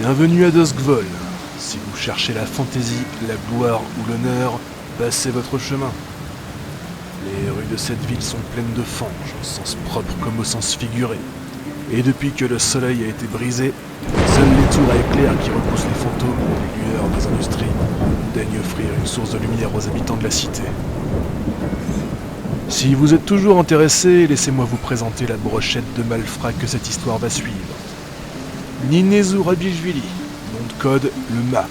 Bienvenue à Duskvol. Si vous cherchez la fantaisie, la gloire ou l'honneur, passez votre chemin. Les rues de cette ville sont pleines de fange, au sens propre comme au sens figuré. Et depuis que le soleil a été brisé, seules les tours à éclairs qui repoussent les fantômes et les lueurs des industries daignent offrir une source de lumière aux habitants de la cité. Si vous êtes toujours intéressé, laissez-moi vous présenter la brochette de malfrats que cette histoire va suivre. Ninezu Rabishvili, nom de code le Ma,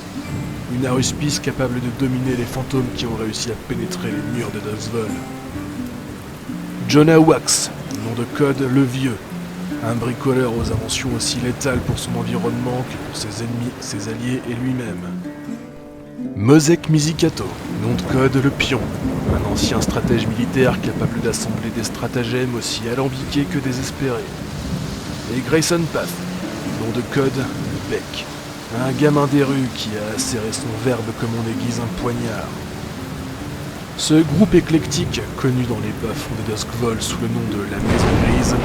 une aruspice capable de dominer les fantômes qui ont réussi à pénétrer les murs de Duskvol. Jonah Wax, nom de code le Vieux, un bricoleur aux inventions aussi létales pour son environnement que pour ses ennemis, ses alliés et lui-même. Mosek Mizikato, nom de code le Pion, un ancien stratège militaire capable d'assembler des stratagèmes aussi alambiqués que désespérés. Et Grayson Path, nom de code le Bec, un gamin des rues qui a acéré son verbe comme on aiguise un poignard. Ce groupe éclectique, connu dans les bas-fonds de Duskvol sous le nom de la Maison Grise,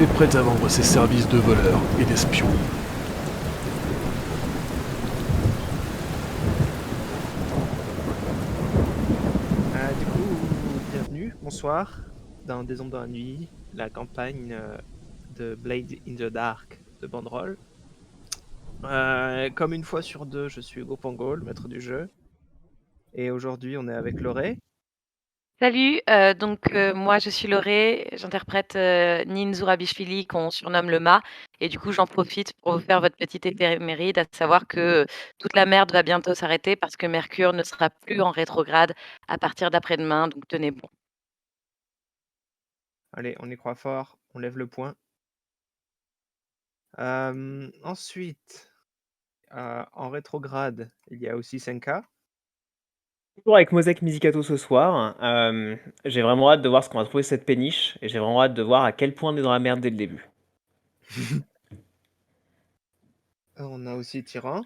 est prêt à vendre ses services de voleur et d'espion. Bienvenue, bonsoir, dans Des Ombres dans la Nuit, la campagne de Blade in the Dark de Banderole. Comme une fois sur deux, je suis Hugo Pongo, le maître du jeu. Et aujourd'hui, on est avec Loré. Salut, moi je suis Loré, j'interprète, Ninzu Rabishvili qu'on surnomme le Ma et du coup j'en profite pour vous faire votre petite éphéméride, à savoir que, toute la merde va bientôt s'arrêter parce que Mercure ne sera plus en rétrograde à partir d'après-demain, donc tenez bon. Allez, on y croit fort, on lève le poing. Ensuite, en rétrograde, il y a aussi Senka. Toujours avec Mosek Mizikato ce soir. J'ai vraiment hâte de voir ce qu'on va trouver cette péniche et j'ai vraiment hâte de voir à quel point on est dans la merde dès le début. On a aussi Tyran.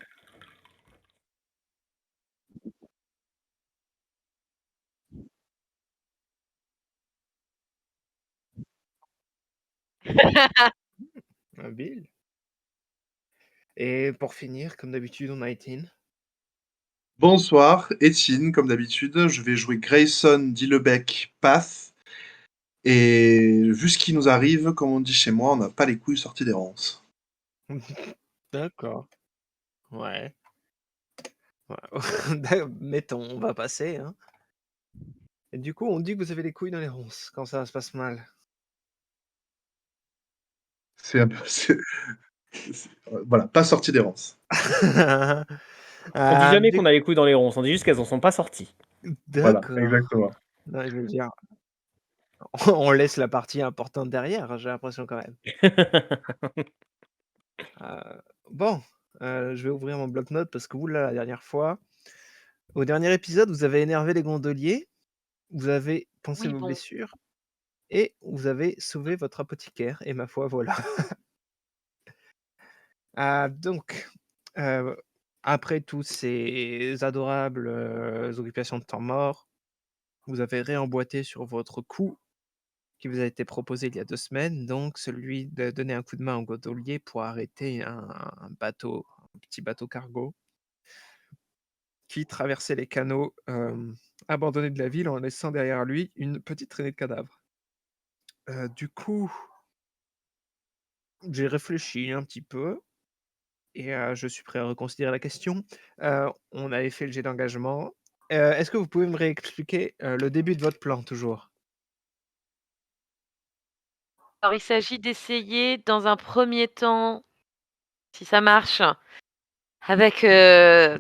Bill. Et pour finir, comme d'habitude, on a Étienne. Bonsoir, Étienne, comme d'habitude. Je vais jouer Grayson Dilebec Path. Et vu ce qui nous arrive, comme on dit chez moi, on n'a pas les couilles sorties des ronces. D'accord. Ouais. Mettons, on va passer. Hein. Et du coup, on dit que vous avez les couilles dans les ronces quand ça se passe mal. C'est un peu. Voilà, pas sorti des ronces. On dit jamais Du qu'on a les couilles dans les ronces, on dit juste qu'elles en sont pas sorties. Voilà, D'accord. exactement. Non, je veux dire, on laisse la partie importante derrière, j'ai l'impression quand même. Bon, je vais ouvrir mon bloc-notes parce que là, la dernière fois, au dernier épisode, vous avez énervé les gondoliers, vous avez pensé Oui, vos bon. blessures et vous avez sauvé votre apothicaire. Et ma foi, voilà. Donc, après tous ces adorables occupations de temps mort, vous avez réemboîté sur votre coup qui vous a été proposé il y a 2 semaines, donc celui de donner un coup de main au gondolier pour arrêter un bateau, un petit bateau cargo qui traversait les canaux, abandonnés de la ville en laissant derrière lui une petite traînée de cadavres. Du coup, j'ai réfléchi un petit peu et je suis prêt à reconsidérer la question. On avait fait le jet d'engagement. Est-ce que vous pouvez me réexpliquer, le début de votre plan toujours? Alors il s'agit d'essayer dans un premier temps, si ça marche, avec,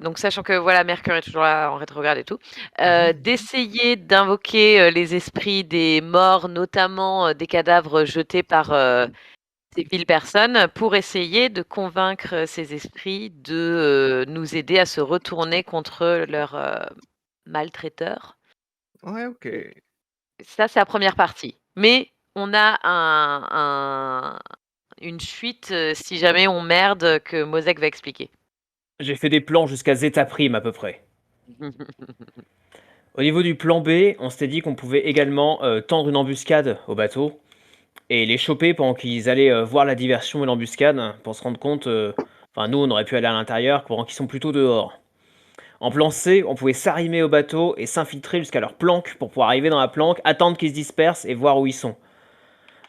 donc sachant que voilà, Mercure est toujours là en rétrograde et tout, d'essayer d'invoquer, les esprits des morts, notamment, des cadavres jetés par, ces viles personnes, pour essayer de convaincre ces esprits de, nous aider à se retourner contre leurs, maltraiteurs. Ouais, OK. Ça, c'est la première partie. Mais on a une fuite, si jamais on merde, que Mosek va expliquer. J'ai fait des plans jusqu'à Zeta Prime à peu près. Au niveau du plan B, on s'était dit qu'on pouvait également tendre une embuscade au bateau et les choper pendant qu'ils allaient voir la diversion et l'embuscade pour se rendre compte Enfin, nous, on aurait pu aller à l'intérieur pendant qu'ils sont plutôt dehors. En plan C, on pouvait s'arrimer au bateau et s'infiltrer jusqu'à leur planque pour pouvoir arriver dans la planque, attendre qu'ils se dispersent et voir où ils sont.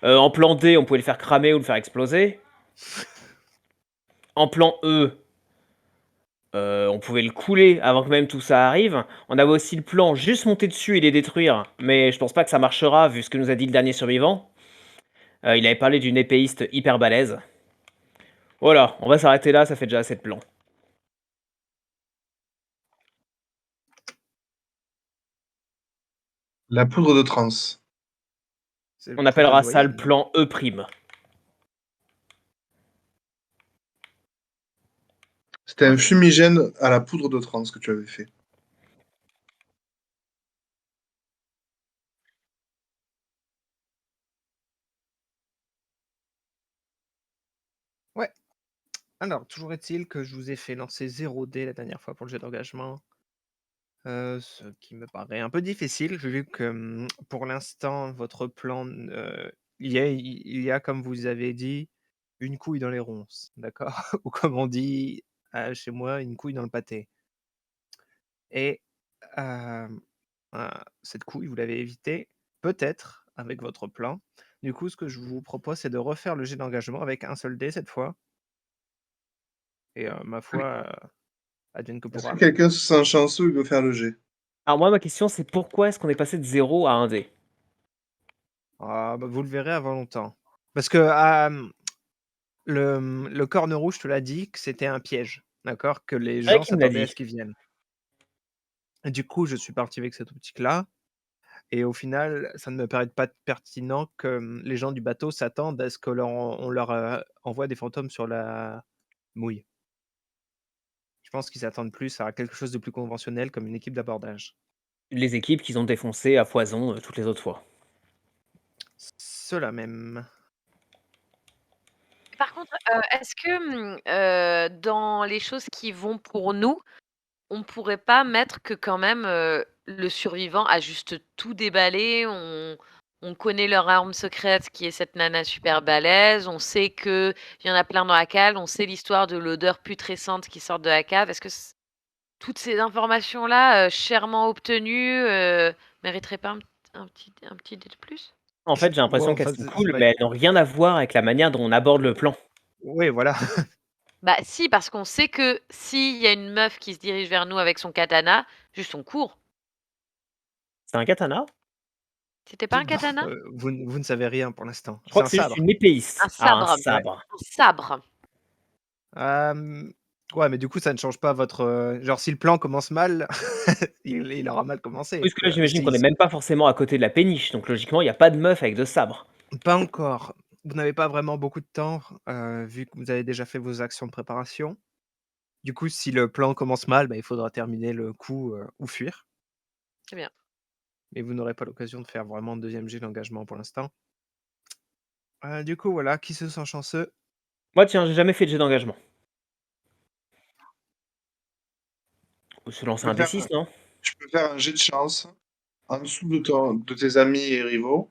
En plan D, on pouvait le faire cramer ou le faire exploser. En plan E, on pouvait le couler avant que même tout ça arrive. On avait aussi le plan juste monter dessus et les détruire, mais je pense pas que ça marchera vu ce que nous a dit le dernier survivant. Il avait parlé d'une épéiste hyper balèze. Voilà, on va s'arrêter là, ça fait déjà assez de plans. La poudre de trans. C'est le On truc appellera ça le d'Adoyen. plan E'. C'était un fumigène à la poudre de trans que tu avais fait. Ouais. Alors, toujours est-il que je vous ai fait lancer 0 dés la dernière fois pour le jet d'engagement. Ce qui me paraît un peu difficile, vu que pour l'instant, votre plan, il y a, comme vous avez dit, une couille dans les ronces, d'accord? Ou comme on dit chez moi, une couille dans le pâté. Et cette couille, vous l'avez évitée, peut-être, avec votre plan. Du coup, ce que je vous propose, c'est de refaire le jet d'engagement avec un seul dé cette fois. Et ma foi, advienne que Est-ce que pourra. quelqu'un se sent chanceux ou il veut faire le jet? Alors moi, ma question, c'est pourquoi est-ce qu'on est passé de 0 à 1 dé? Ah, bah, vous le verrez avant longtemps. Parce que le corne rouge te l'a dit que c'était un piège, d'accord? Que les C'est vrai gens qu'il me l'a s'attendaient à dit. ce qu'ils viennent. Et du coup, je suis parti avec cette optique-là. Et au final, ça ne me paraît pas pertinent que les gens du bateau s'attendent à ce que on leur envoie des fantômes sur la mouille. Je pense qu'ils s'attendent plus à quelque chose de plus conventionnel comme une équipe d'abordage. Les équipes qu'ils ont défoncées à foison toutes les autres fois. Cela même. Par contre, est-ce que, dans les choses qui vont pour nous, on pourrait pas mettre que quand même, le survivant a juste tout déballé, on connaît leur arme secrète qui est cette nana super balèze, on sait qu'il y en a plein dans la cale, on sait l'histoire de l'odeur putrescente qui sort de la cave. Est-ce que toutes ces informations-là, chèrement obtenues, mériteraient pas un petit dé de plus? En fait, j'ai Ouais, l'impression qu'elles enfin, sont c'est cool, pas. mais elles n'ont rien à voir avec la manière dont on aborde le plan. Oui, voilà. Bah si, parce qu'on sait que s'il y a une meuf qui se dirige vers nous avec son katana, juste on court. C'est un katana? C'était pas un katana? Vous ne savez rien pour l'instant. Je C'est crois un que c'est juste sabre. une épéiste. Un Ah, un sabre. Ouais. sabre. Un sabre. Ouais, mais du coup, ça ne change pas votre. Genre, si le plan commence mal, il aura mal commencé. Puisque là, j'imagine qu'on Si, n'est même pas forcément à côté de la péniche, donc logiquement, il y a pas de meuf avec de sabre. pas encore. Vous n'avez pas vraiment beaucoup de temps, vu que vous avez déjà fait vos actions de préparation. Du coup, si le plan commence mal, bah, il faudra terminer le coup ou fuir. Très bien. Mais vous n'aurez pas l'occasion de faire vraiment de deuxième jet d'engagement pour l'instant. Du coup, voilà, qui se sent chanceux? Moi, tiens, j'ai jamais fait de jet d'engagement. On peut se lancer Tu un peux faire, D6, non? tu peux faire un jet de chance en dessous de tes amis et rivaux.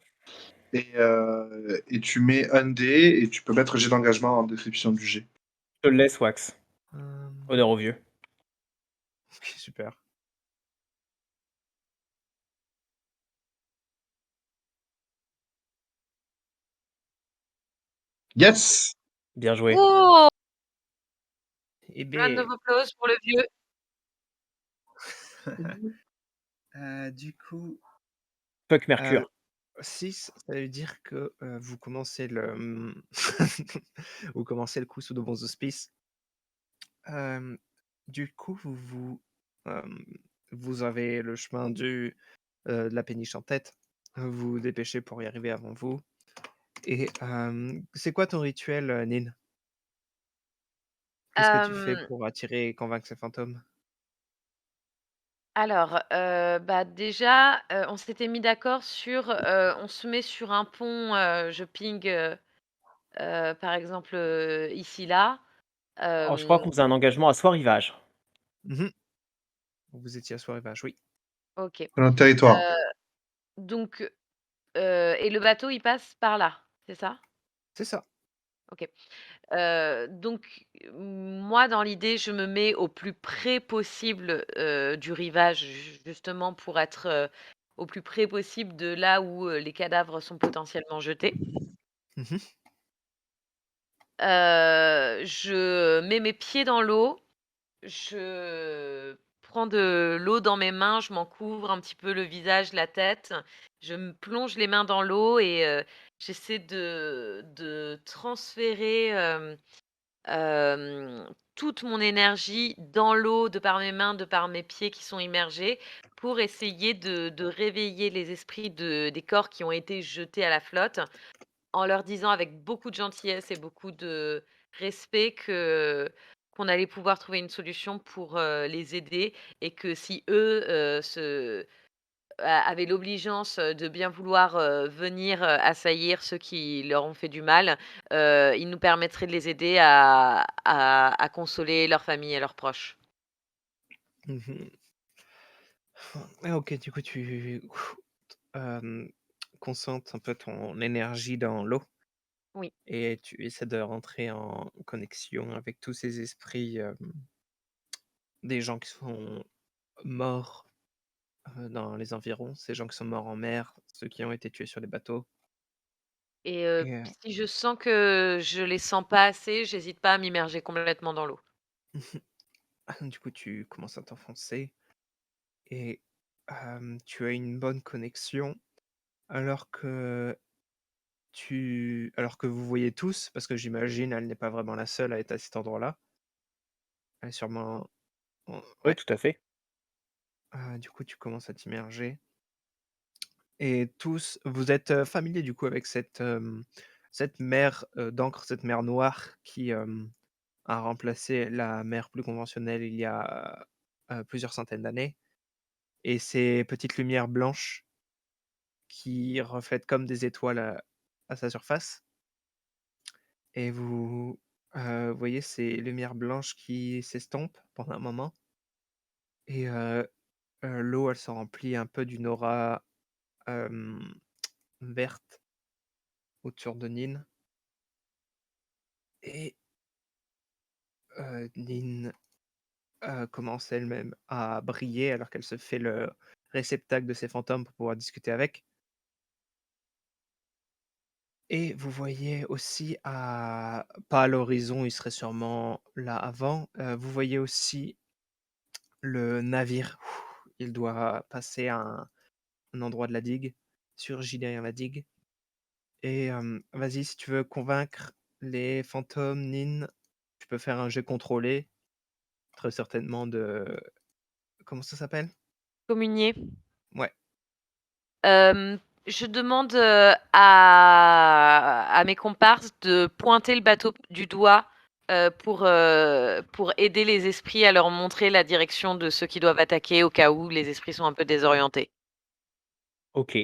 Et tu mets un dé et tu peux mettre jet d'engagement en description du jet. Je te le laisse, Wax. Hem, Honneur au vieux. OK, super. Yes! Bien joué. Oh! Eh Round beh, of applause pour le vieux. du coup, Fuck heu, Mercure. 6, ça veut dire que, vous commencez vous commencez le coup sous de bons auspices. Hem, du coup, hem, vous avez le chemin de la péniche en tête. Vous vous dépêchez pour y arriver avant vous et c'est quoi ton rituel, Nin? Qu'est-ce que tu fais Hem, pour attirer et convaincre ces fantômes? alors, bah, déjà, on s'était mis d'accord sur, on se met sur un pont, je ping, par exemple, ici, là. Alors, je crois Hem, qu'on faisait un engagement à Soir Rivage. Mmh. Vous étiez à Soirée-Vache, oui, OK. Sur notre territoire. Donc et le bateau, il passe par là, c'est ça? c'est ça. OK. Donc moi, dans l'idée, je me mets au plus près possible, du rivage, justement pour être, au plus près possible de là où, les cadavres sont potentiellement jetés. Mmh. Je mets mes pieds dans l'eau, je prends de l'eau dans mes mains, je m'en couvre un petit peu le visage, la tête. Je me plonge les mains dans l'eau et j'essaie de transférer, toute mon énergie dans l'eau, de par mes mains, de par mes pieds qui sont immergés, pour essayer de réveiller les esprits des corps qui ont été jetés à la flotte, en leur disant avec beaucoup de gentillesse et beaucoup de respect qu'on allait pouvoir trouver une solution pour, les aider et que si eux, avaient l'obligeance, de bien vouloir, venir, assaillir ceux qui leur ont fait du mal, il nous permettrait de les aider à consoler leur famille et leurs proches. Mmh. Ah OK, du coup, hem, concentres un peu ton énergie dans l'eau Oui. et tu essaies de rentrer en connexion avec tous ces esprits, des gens qui sont morts, dans les environs, ces gens qui sont morts en mer, ceux qui ont été tués sur les bateaux Et et si je sens que je les sens pas assez, j'hésite pas à m'immerger complètement dans l'eau. du coup, tu commences à t'enfoncer et tu as une bonne connexion alors que alors que vous voyez tous, parce que j'imagine elle n'est pas vraiment la seule à être à cet endroit-là. Elle est sûrement Oui, ouais, tout à fait. du coup, tu commences à t'immerger et tous vous êtes, familiers du coup avec cette mer, d'encre, cette mer noire qui, a remplacé la mer plus conventionnelle il y a, plusieurs centaines d'années et ces petites lumières blanches qui reflètent comme des étoiles à sa surface et vous, voyez ces lumières blanches qui s'estompent pendant un moment et l'eau, elle se remplit un peu d'une aura, hem, verte autour de Nin et Nin, commence elle-même à briller alors qu'elle se fait le réceptacle de ces fantômes pour pouvoir discuter avec. Et vous voyez aussi pas à l'horizon, il serait sûrement là avant, vous voyez aussi le navire. Il doit passer à un endroit de la digue, surgit derrière la digue et vas-y, si tu veux convaincre les fantômes, Nin, tu peux faire un jet contrôlé, très certainement de comment ça s'appelle? Communier. Ouais. Hem, je demande, à mes comparses de pointer le bateau du doigt, pour aider les esprits à leur montrer la direction de ceux qui doivent attaquer au cas où les esprits sont un peu désorientés. OK.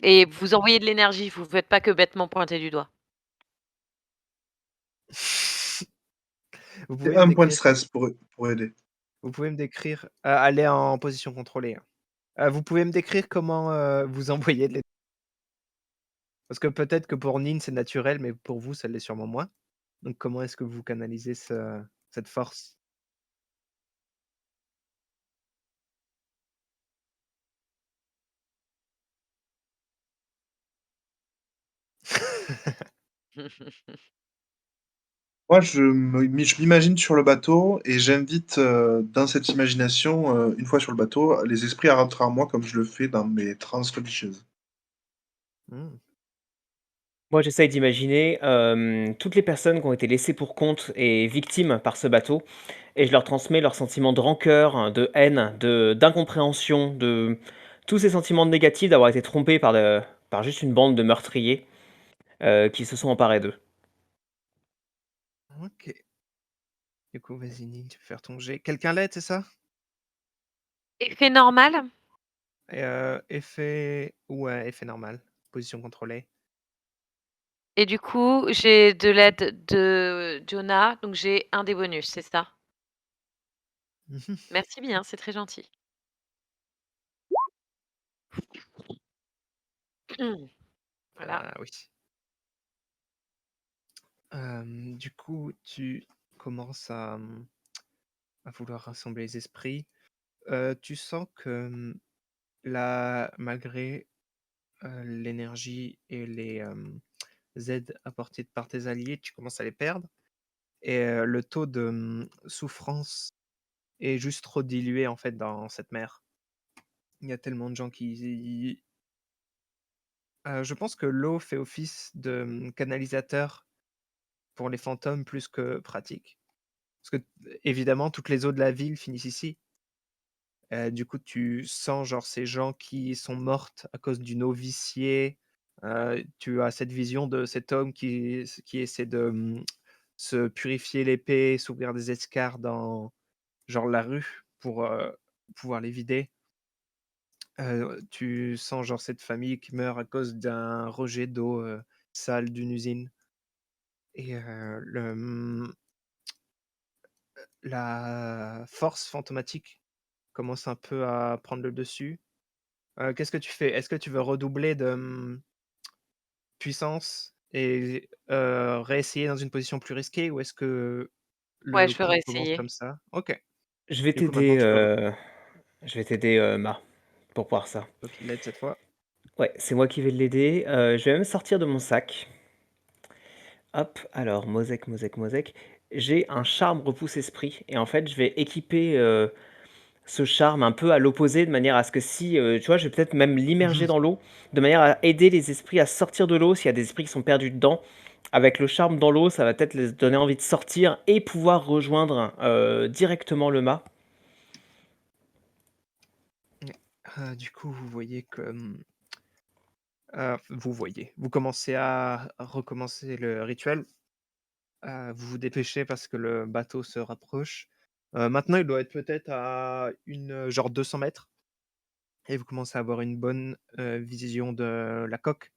Et vous envoyez de l'énergie, vous faites pas que bêtement pointer du doigt. Vous C'est pouvez me un point de décrire stress pour aider. aller en position contrôlée, hein. Vous pouvez me décrire comment, vous envoyez de l'é parce que peut-être que pour Nin, c'est naturel, mais pour vous, ça l'est sûrement moins. Donc comment est-ce que vous canalisez cette force? Moi, je m'imagine sur le bateau et j'invite, dans cette imagination, une fois sur le bateau, les esprits à rentrer en moi comme je le fais dans mes transes religieuses. Mmh. Moi, j'essaye d'imaginer, toutes les personnes qui ont été laissées pour compte et victimes par ce bateau et je leur transmets leurs sentiments de rancœur, de haine, d'incompréhension, de tous ces sentiments négatifs d'avoir été trompés par juste une bande de meurtriers, qui se sont emparés d'eux. OK. Du coup, vas-y Nin, tu peux faire ton jet. Quelqu'un l'aide, c'est ça? Effet normal? Et effet ouais, effet normal, position contrôlée. Et du coup, j'ai de l'aide de Jonah, donc j'ai un des bonus, c'est ça? Mmh mh. Merci bien, c'est très gentil. Voilà. Ah oui. Du coup, tu commences à vouloir rassembler les esprits. Tu sens que malgré l'énergie et les aides apportées par tes alliés, tu commences à les perdre. Et le taux de souffrance est juste trop dilué en fait dans cette mer. Il y a tellement de gens qui. Je pense que l'eau fait office de canalisateur pour les fantômes plus que pratique. Parce que évidemment, toutes les eaux de la ville finissent ici. Du coup, tu sens genre ces gens qui sont mortes à cause d'une eau viciée. Tu as cette vision de cet homme qui essaie de se purifier l'épée, s'ouvrir des escarres dans genre la rue pour pouvoir les vider. Tu sens genre cette famille qui meurt à cause d'un rejet d'eau sale d'une usine. Et la force fantomatique commence un peu à prendre le dessus. Qu'est-ce que tu fais? Est-ce que tu veux redoubler de puissance et réessayer dans une position plus risquée, ou est-ce que Ouais, le je peux coup commence réessayer. comme ça? OK. Je vais Du coup, maintenant t'aider, tu peux Ma, pour voir ça. toi qui l'aides cette fois. Ouais, c'est moi qui vais l'aider. Je vais même sortir de mon sac. Hop, alors, Mosek. J'ai un charme repousse esprit. Et en fait, je vais équiper ce charme un peu à l'opposé, de manière à ce que si, tu vois, je vais peut-être même l'immerger Mmh. dans l'eau, de manière à aider les esprits à sortir de l'eau s'il y a des esprits qui sont perdus dedans. Avec le charme dans l'eau, ça va peut-être les donner envie de sortir et pouvoir rejoindre directement le mât. Du coup, vous voyez que, vous commencez à recommencer le rituel. Vous vous dépêchez parce que le bateau se rapproche. Maintenant, il doit être peut-être à genre 200 mètres, et vous commencez à avoir une bonne, vision de la coque.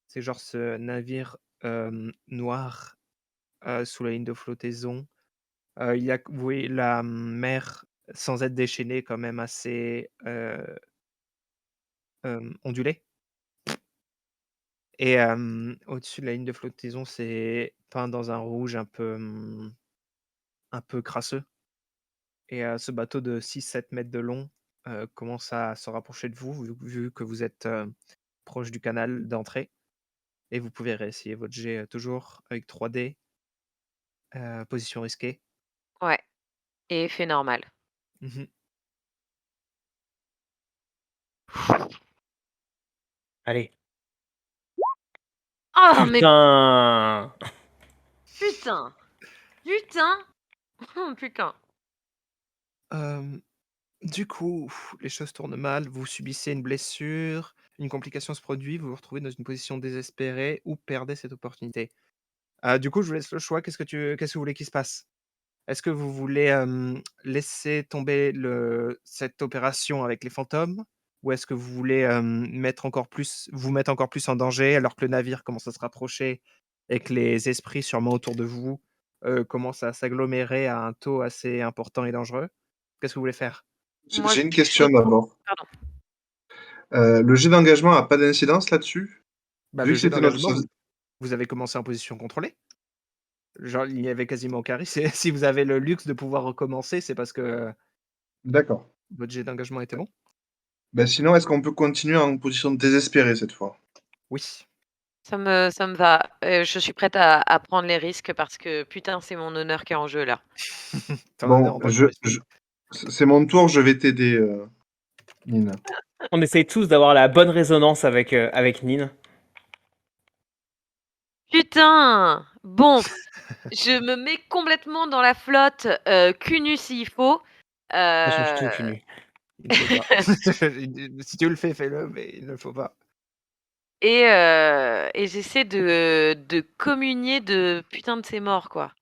C'est genre ce navire, noir, sous la ligne de flottaison. Il y a Vous voyez la mer sans être déchaînée quand même assez, ondulée. Et au-dessus de la ligne de flottaison, c'est peint dans un rouge un peu crasseux. Et ce bateau de 6-7 mètres de long commence à se rapprocher de vous, vu que vous êtes proche du canal d'entrée. Et vous pouvez réessayer votre jet toujours avec 3 dés, position risquée. Ouais, et effet normal. Mhm. Allez. Oh, mais Putain! putain! Putain! Putain. Du coup, les choses tournent mal, vous subissez une blessure, une complication se produit, vous vous retrouvez dans une position désespérée ou perdez cette opportunité. Du coup, je vous laisse le choix. Qu'est-ce que vous voulez qu'il se passe? Est-ce que vous voulez laisser tomber cette opération avec les fantômes, ou est-ce que vous voulez vous mettre encore plus en danger alors que le navire commence à se rapprocher et que les esprits sûrement autour de vous commencent à s'agglomérer à un taux assez important et dangereux? Qu'est-ce que vous voulez faire? Moi, J'ai une je question suis d'abord. pardon. Le jet d'engagement a pas d'incidence là-dessus? Bah, Vu le que jet c'était notre... d'engagement, vous avez commencé en position contrôlée. Genre, il n'y avait quasiment aucun risque. Si vous avez le luxe de pouvoir recommencer, c'est parce que D'accord. votre jet d'engagement était bon? Ben sinon, est-ce qu'on peut continuer en position désespérée cette fois? Oui. Ça me va. Je suis prête à prendre les risques parce que putain, c'est mon honneur qui est en jeu là. Ton honneur Bon, en tant que respect. c'est mon tour, je vais t'aider, Nina. On essaye tous d'avoir la bonne résonance avec Nin. Putain! Bon, je me mets complètement dans la flotte, cul nu s'il faut. Moi, je suis tout cul nu. Il ne faut pas. Si tu le fais, fais-le, mais il ne le faut pas. Et j'essaie de communier de putain de ces morts, quoi.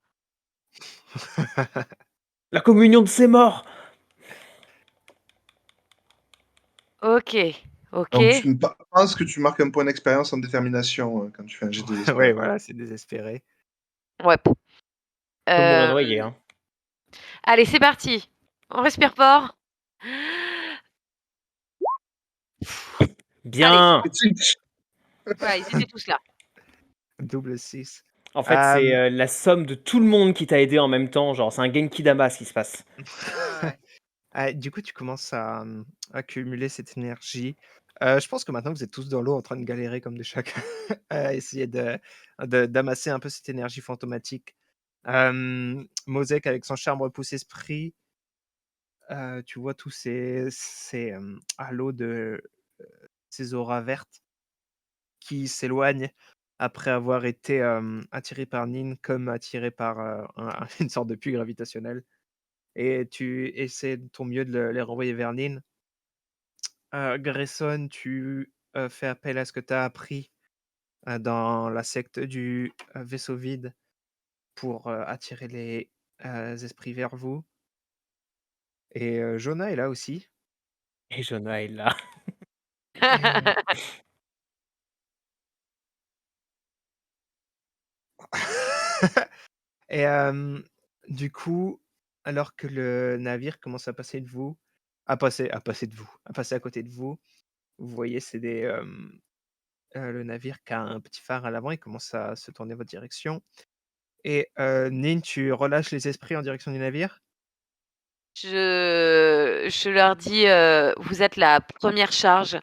La communion de ses morts! OK, Donc OK. tu pense que tu marques un point d'expérience en détermination, quand tu fais un jet de Ouais, désespéré. voilà, c'est désespéré. Ouais. On peut mourir Hem, noyé, hein. allez, c'est parti. On respire fort. Allez, Bien! voilà, ils étaient tous là. Double 6. En fait, c'est, Euh, la somme de tout le monde qui t'a aidé en même temps, genre c'est un Genki Dama ce qui se passe. Ah ouais. Du coup, tu commences à accumuler cette énergie. Je pense que maintenant vous êtes tous dans l'eau en train de galérer comme des chacun à essayer d'amasser un peu cette énergie fantomatique. Mosek avec son charme repousse esprit, tu vois tous ces halos de ces auras vertes qui s'éloignent après avoir été attirés par Nin comme attirés par une sorte de puits gravitationnel. Et tu essaies de ton mieux de les renvoyer vers Nin. Grayson, tu fais appel à ce que tu as appris dans la secte du vaisseau vide pour attirer les esprits vers vous. Et Jonah est là aussi. Et Jonah est là. Et, et, du coup, alors que le navire commence à passer de vous, à passer à côté de vous, vous voyez, c'est le navire qui a un petit phare à l'avant, il commence à se tourner votre direction. Et Nin, tu relâches les esprits en direction du navire? Je leur dis, «Vous êtes la première charge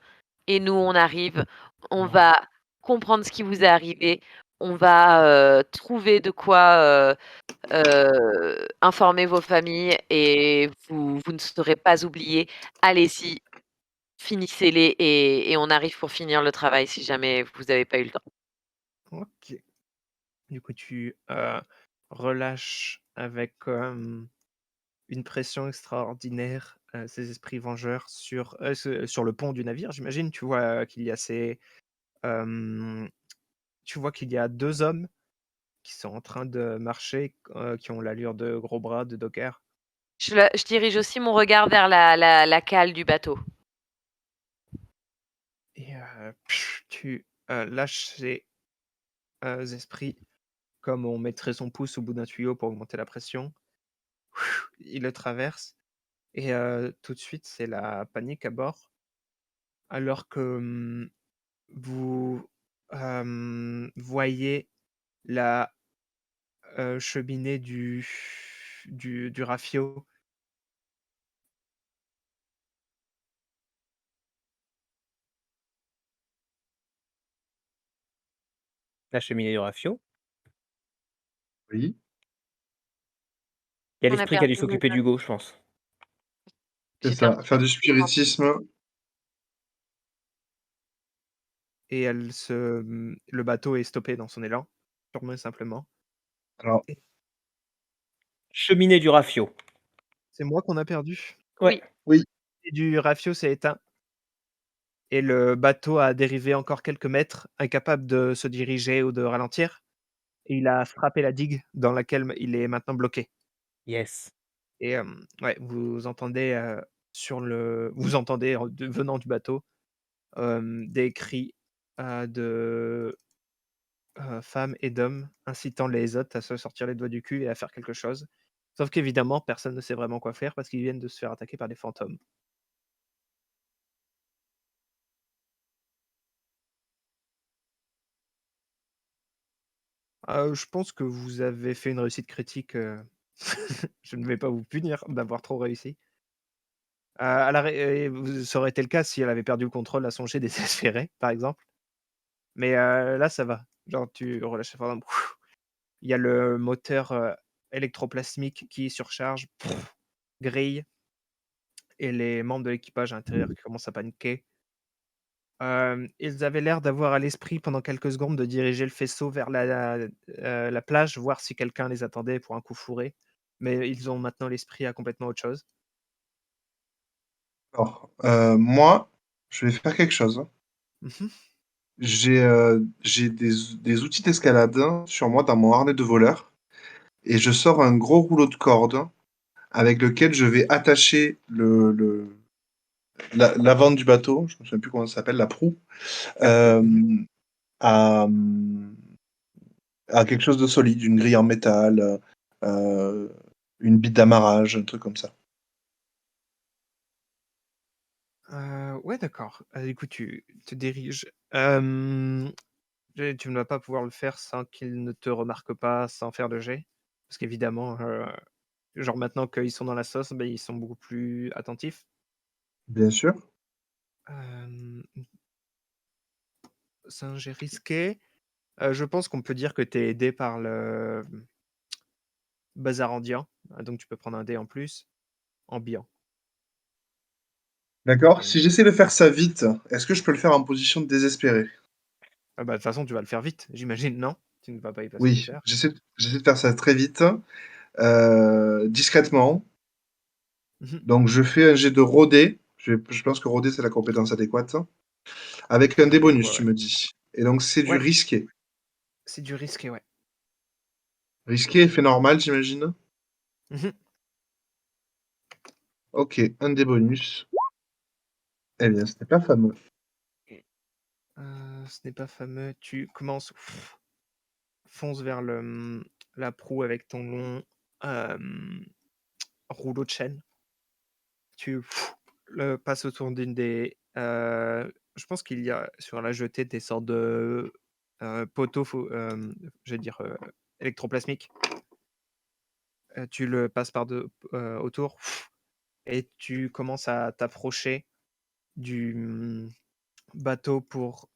et nous, on arrive. On Mmh. va comprendre ce qui vous est arrivé. On va, trouver de quoi, informer vos familles et vous ne serez pas oubliés. Allez-y, finissez-les et on arrive pour finir le travail si jamais vous avez pas eu le temps». OK. Du coup, tu, relâches avec, une pression extraordinaire, ces esprits vengeurs sur le pont du navire, j'imagine? Tu vois, qu'il y a hem, tu vois qu'il y a 2 hommes qui sont en train de marcher, qui ont l'allure de gros bras, de dockers. Je dirige aussi mon regard vers la cale du bateau. Et tu, lâches ces, esprits comme on mettrait son pouce au bout d'un tuyau pour augmenter la pression. Il le traverse et tout de suite, c'est la panique à bord alors que, vous, voyez la, cheminée du rafio. La cheminée du rafio. Oui. Il y a On a l'esprit qui a dû perdu mes s'occuper notes. d'Hugo, je pense. C'est J'étais un ça. petit peu Faire du fatiguée. spiritisme. Et le bateau est stoppé dans son élan, purement et simplement. Alors, Et Cheminée du rafio. c'est moi qu'on a perdu. Ouais. Oui. oui. Et du rafio s'est éteint et le bateau a dérivé encore quelques mètres, incapable de se diriger ou de ralentir, et il a frappé la digue dans laquelle il est maintenant bloqué. Yes. Et ouais, vous entendez venant du bateau, des cris, de, femmes et d'hommes incitant les autres à se sortir les doigts du cul et à faire quelque chose. Sauf qu'évidemment, personne ne sait vraiment quoi faire parce qu'ils viennent de se faire attaquer par des fantômes. Je pense que vous avez fait une réussite critique, je ne vais pas vous punir d'avoir trop réussi. À la ré Ça aurait été le cas si elle avait perdu le contrôle à son jet désespéré, par exemple. Mais là, ça va. Genre, tu relâches par exemple, il y a le moteur, électroplasmique qui surcharge, grille, et les membres de l'équipage à l'intérieur qui commencent à paniquer. Ils avaient l'air d'avoir à l'esprit pendant quelques secondes de diriger le faisceau vers la plage, voir si quelqu'un les attendait pour un coup fourré. Mais ils ont maintenant l'esprit à complètement autre chose. Alors, moi, je vais faire quelque chose. Mmh. J'ai des outils d'escalade sur moi dans mon harnais de voleur et je sors un gros rouleau de corde avec lequel je vais attacher l'avant du bateau, je ne me souviens plus comment ça s'appelle, la proue, La proue. euh, Mmh. à, à quelque chose de solide, une grille en métal, euh, une bite d'amarrage, un truc comme ça. Ouais, d'accord. Du coup, tu te diriges. Tu ne vas pas pouvoir le faire sans qu'il ne te remarque pas, sans faire de jet. Parce qu'évidemment, genre maintenant qu'ils sont dans la sauce, ben ils sont beaucoup plus attentifs. Bien sûr. Hem, c'est un jet risqué. Je pense qu'on peut dire que tu es aidé par le, bazar ambiant, donc tu peux prendre un dé en plus. Ambiant. D'accord. Et Si j'essaie de faire ça vite, est-ce que je peux le faire en position de désespéré? ah bah, de toute façon, tu vas le faire vite, j'imagine, non? Tu ne vas pas y passer Oui, des heures? j'essaie de faire ça très vite, discrètement. Mmh. Donc je fais un jet de rôder. Je pense que rôder, c'est la compétence adéquate. Avec un dé bonus, Ouais, tu ouais. me dis. Et donc c'est du Ouais, risqué. c'est du risqué, ouais. Risqué, effet normal, j'imagine? Mmh. OK, un dé bonus. Eh bien, ce n'est pas fameux. Ce n'est pas fameux. Tu commences, fonces vers le, la proue avec ton long, hem, rouleau de chaîne. Tu le passes autour d'une des, je pense qu'il y a sur la jetée des sortes de, poteaux je vais dire, électroplasmiques. Tu le passes autour et tu commences à t'approcher du, bateau pour,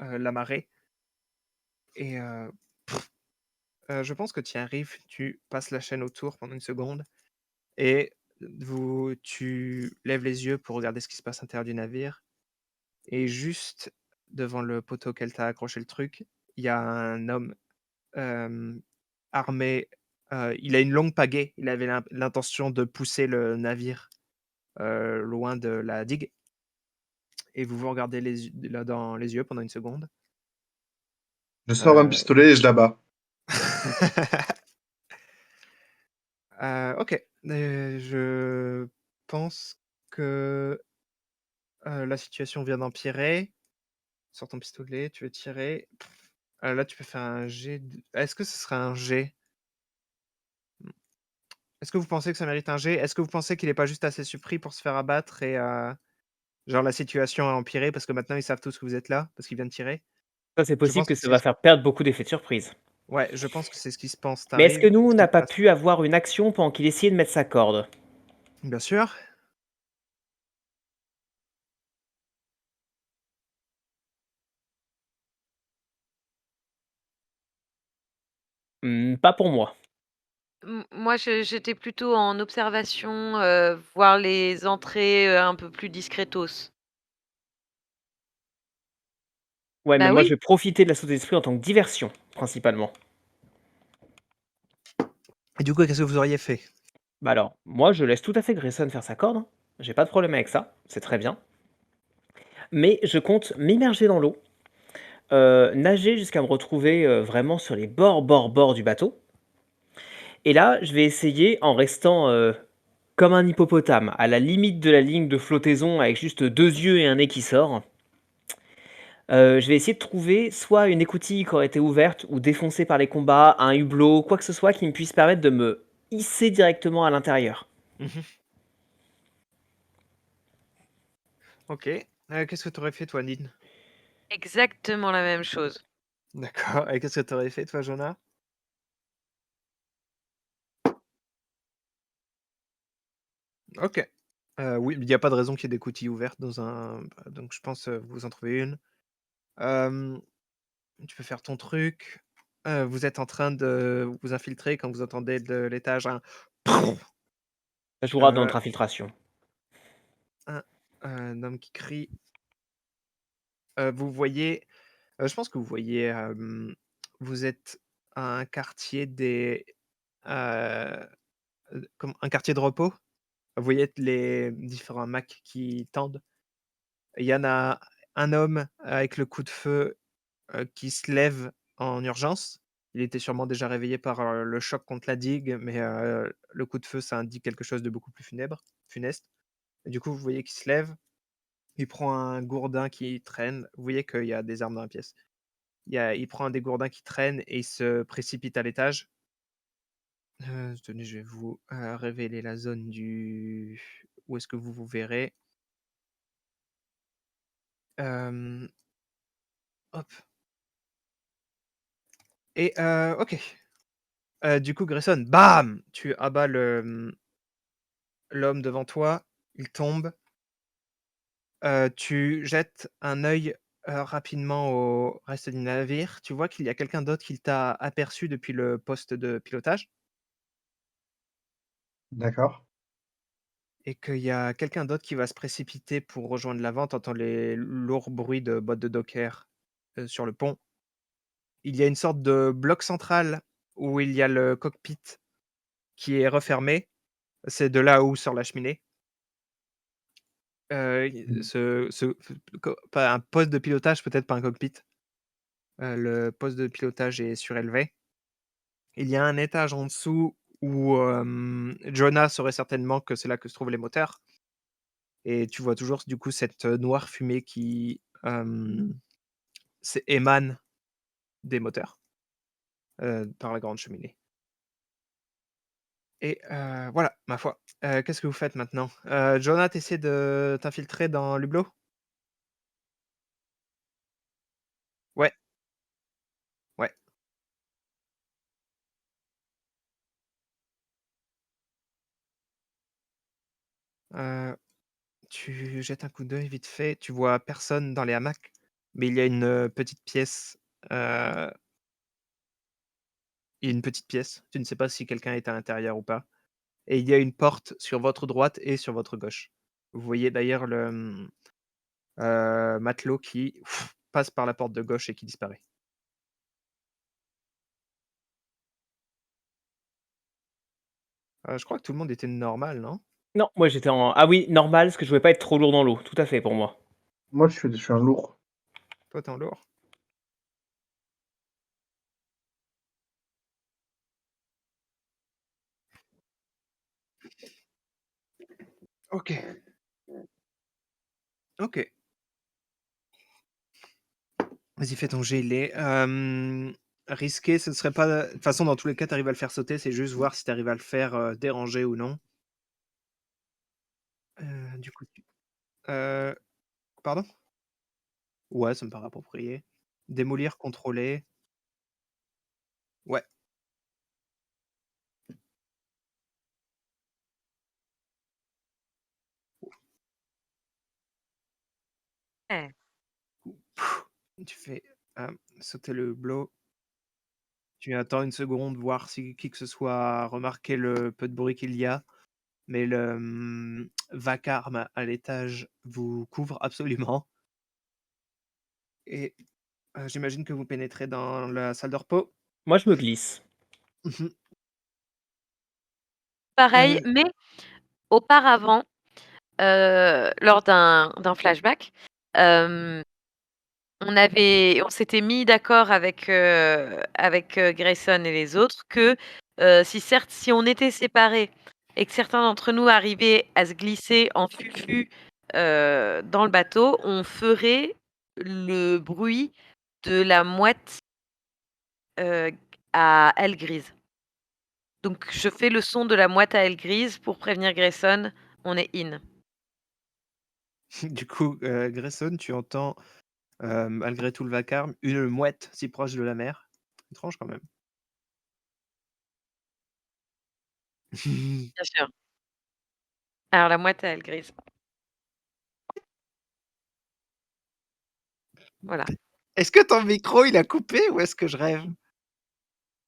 l'amarrer et je pense que tu y arrives, tu passes la chaîne autour pendant une seconde et tu lèves les yeux pour regarder ce qui se passe à l'intérieur du navire et juste devant le poteau auquel tu as accroché le truc, il y a un homme, hem, armé, il a une longue pagaie. Il avait l'intention de pousser le navire, loin de la digue et vous vous regardez là dans les yeux pendant une seconde. Je sors un Heu pistolet et je l'abats. OK, je pense que, la situation vient d'empirer. Sors ton pistolet, tu veux tirer. Là, tu peux faire un jet d est-ce que ce serait un jet? Mmh. Est-ce que vous pensez que ça mérite un jet? Est-ce que vous pensez qu'il est pas juste assez surpris pour se faire abattre et genre la situation a empiré parce que maintenant ils savent tous que vous êtes là, parce qu'il vient de tirer? Ça, c'est Je possible pense que que ça c'est va faire perdre beaucoup d'effets de surprise. ouais, je pense que c'est ce qui se pense. Tu Mais est-ce que nous, on ce qui n'a se pas passe. pu avoir une action pendant qu'il essayait de mettre sa corde? Bien sûr. Pas pour moi. Moi, j'étais plutôt en observation, voir les entrées, un peu plus discretos. Ouais, mais Bah moi, je oui. vais profiter de la sauce d'esprit en tant que diversion, principalement. Et du coup, qu'est-ce que vous auriez fait? Bah alors, moi, je laisse tout à fait Grayson faire sa corde, hein. J'ai pas de problème avec ça, c'est très bien. Mais je compte m'immerger dans l'eau, nager jusqu'à me retrouver, vraiment sur les bords du bateau. Et là, je vais essayer, en restant, comme un hippopotame, à la limite de la ligne de flottaison avec juste 2 yeux et un nez qui sort, je vais essayer de trouver soit une écoutille qui aurait été ouverte ou défoncée par les combats, un hublot, quoi que ce soit qui me puisse permettre de me hisser directement à l'intérieur. Mmh. OK. Qu'est-ce que tu aurais fait toi, Lynn? Exactement la même chose. D'accord. Et qu'est-ce que tu aurais fait toi, Jonah? OK. Oui, il y a pas de raison qu'il y ait des coutilles ouvertes dans un donc je pense, vous en trouvez une. Hem, Tu peux faire ton truc. Vous êtes en train de vous infiltrer quand vous entendez de l'étage Ça jouera dans heu, notre infiltration. un homme qui crie. Vous voyez, je pense que vous voyez, vous êtes à un quartier heu, comme un quartier de repos. Vous voyez les différents Macs qui tendent. Il y en a un homme avec le coup de feu, qui se lève en urgence. Il était sûrement déjà réveillé par, le choc contre la digue, mais, le coup de feu, ça indique quelque chose de beaucoup plus funeste. Et du coup, vous voyez qu'il se lève, il prend un gourdin qui traîne. Vous voyez qu'il y a des armes dans la pièce. Il prend un des gourdins qui traîne et il se précipite à l'étage. Tenez, je vais vous, révéler la zone du où est-ce que vous vous verrez. Hem, hop. Et OK. Du coup, Grayson, bam! Tu abats l'homme devant toi, il tombe. Tu jettes un œil, rapidement au reste du navire. Tu vois qu'il y a quelqu'un d'autre qui t'a aperçu depuis le poste de pilotage D'accord. et qu'il y a quelqu'un d'autre qui va se précipiter pour rejoindre l'avant. Tu entends les lourds bruits de bottes de docker, sur le pont. Il y a une sorte de bloc central où il y a le cockpit qui est refermé. C'est de là où sort la cheminée. Mmh. Ce co pas un poste de pilotage, peut-être pas un cockpit. Le poste de pilotage est surélevé. Il y a un étage en dessous où, Jonah saurait certainement que c'est là que se trouvent les moteurs et tu vois toujours du coup cette, noire fumée qui, émane des moteurs, par la grande cheminée et voilà, ma foi. Qu'est-ce que vous faites maintenant? Jonah, tu essaies de t'infiltrer dans l'hublot? Ouais, ouais. Heu, Tu jettes un coup d'œil vite fait, tu vois personne dans les hamacs, mais petite pièce, heu, il y a une petite pièce. Tu ne sais pas si quelqu'un est à l'intérieur ou pas. Et il y a une porte sur votre droite et sur votre gauche. Vous voyez d'ailleurs matelot qui passe par la porte de gauche et qui disparaît. Je crois que tout le monde était normal, non? Non, moi j'étais en ah oui, normal, parce que je voulais pas être trop lourd dans l'eau, tout à fait pour moi. Moi, je suis un lourd. Toi, tu en lourd? OK, OK. Vas-y, fais ton jet. Risqué, ce serait pas de toute façon, dans tous les cas, tu arrives à le faire sauter, c'est juste voir si tu arrives à le faire, déranger ou non. Du coup, heu, pardon? Ouais, ça me paraît approprié. Démolir, contrôler. Ouais. Ouais. Tu fais, sauter le hublot. Tu attends une seconde, voir si qui que ce soit a remarqué le peu de bruit qu'il y a, mais vacarme à l'étage vous couvre absolument et j'imagine que vous pénétrez dans la salle de repos? Moi je me glisse. Mmh. Pareil, Heu, mais auparavant, lors d'un flashback, hem, on s'était mis d'accord avec Grayson et les autres que, si on était séparés et que certains d'entre nous arrivaient à se glisser en fufu, dans le bateau, on ferait le bruit de la mouette, heu, à ailes grises. Donc je fais le son de la mouette à ailes grises pour prévenir Grayson, on est in. du coup, Grayson, tu entends, malgré tout le vacarme, une mouette si proche de la mer. Étrange quand même. Bien sûr. Alors la mouette à ailes grises, voilà. Est-ce que ton micro, il a coupé ou est-ce que je rêve?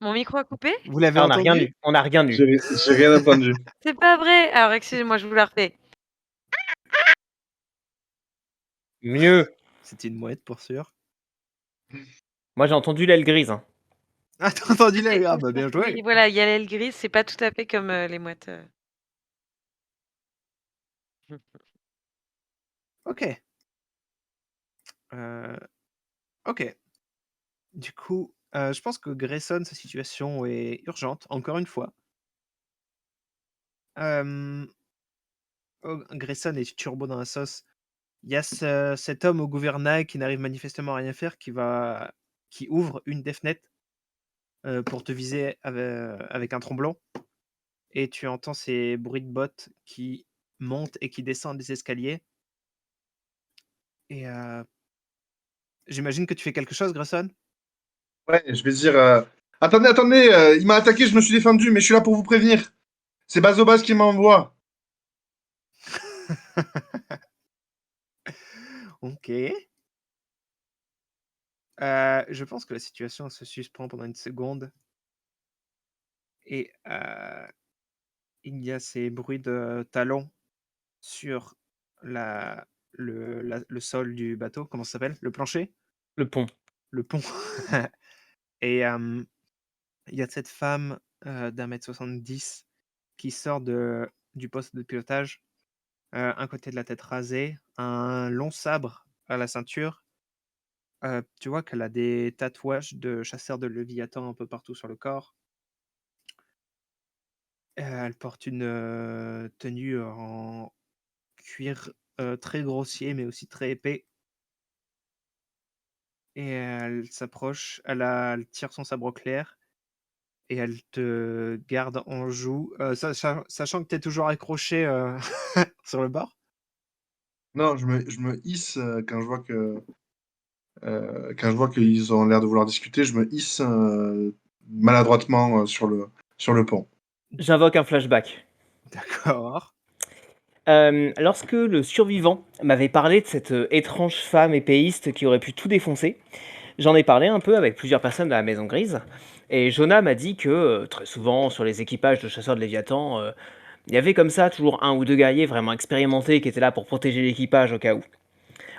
Mon micro a coupé? Vous l'avez Ah on a rien entendu? eu, on a rien eu. J'ai rien entendu. C'est pas vrai! Alors excusez-moi, je vous la refais. Mieux. C'était une mouette pour sûr. Moi j'ai entendu l'aile grise, hein. Ah, tu entendu là? C'est Ah bah, bien oui, joué! voilà, il y a l'aile grise, c'est pas tout à fait comme, les mouettes, OK, heu, OK. Du coup, je pense que Grayson, sa situation est urgente, encore une fois. Hem, Grayson est turbo dans la sauce. Il y a cet homme au gouvernail qui n'arrive manifestement à rien faire, qui ouvre une des fenêtres, pour te viser avec un tromblon et tu entends ces bruits de bottes qui montent et qui descendent des escaliers et j'imagine que tu fais quelque chose, Grayson? Ouais, je vais dire... Attendez, attendez, il m'a attaqué, je me suis défendu, mais je suis là pour vous prévenir. C'est Bazobaz qui m'envoie. Ok. Je pense que la situation se suspend pendant une seconde et il y a ces bruits de talons sur le sol du bateau. Comment ça s'appelle? Le plancher? Le pont. Le pont. Et il y a cette femme d'1,70 m qui sort du poste de pilotage, un côté de la tête rasée, un long sabre à la ceinture. Tu vois qu'elle a des tatouages de chasseur de Léviathan un peu partout sur le corps. Elle porte une tenue en cuir très grossier, mais aussi très épais. Et elle s'approche, elle tire son sabre clair et elle te garde en joue, sachant que tu es toujours accroché sur le bord. Non, je me hisse quand je vois qu'ils ont l'air de vouloir discuter, je me hisse maladroitement sur le pont. J'invoque un flashback. D'accord. Lorsque le survivant m'avait parlé de cette étrange femme épéiste qui aurait pu tout défoncer, j'en ai parlé un peu avec plusieurs personnes de la Maison Grise. Et Jonah m'a dit que très souvent, sur les équipages de chasseurs de Léviathan, il y avait comme ça toujours un ou deux guerriers vraiment expérimentés qui étaient là pour protéger l'équipage au cas où.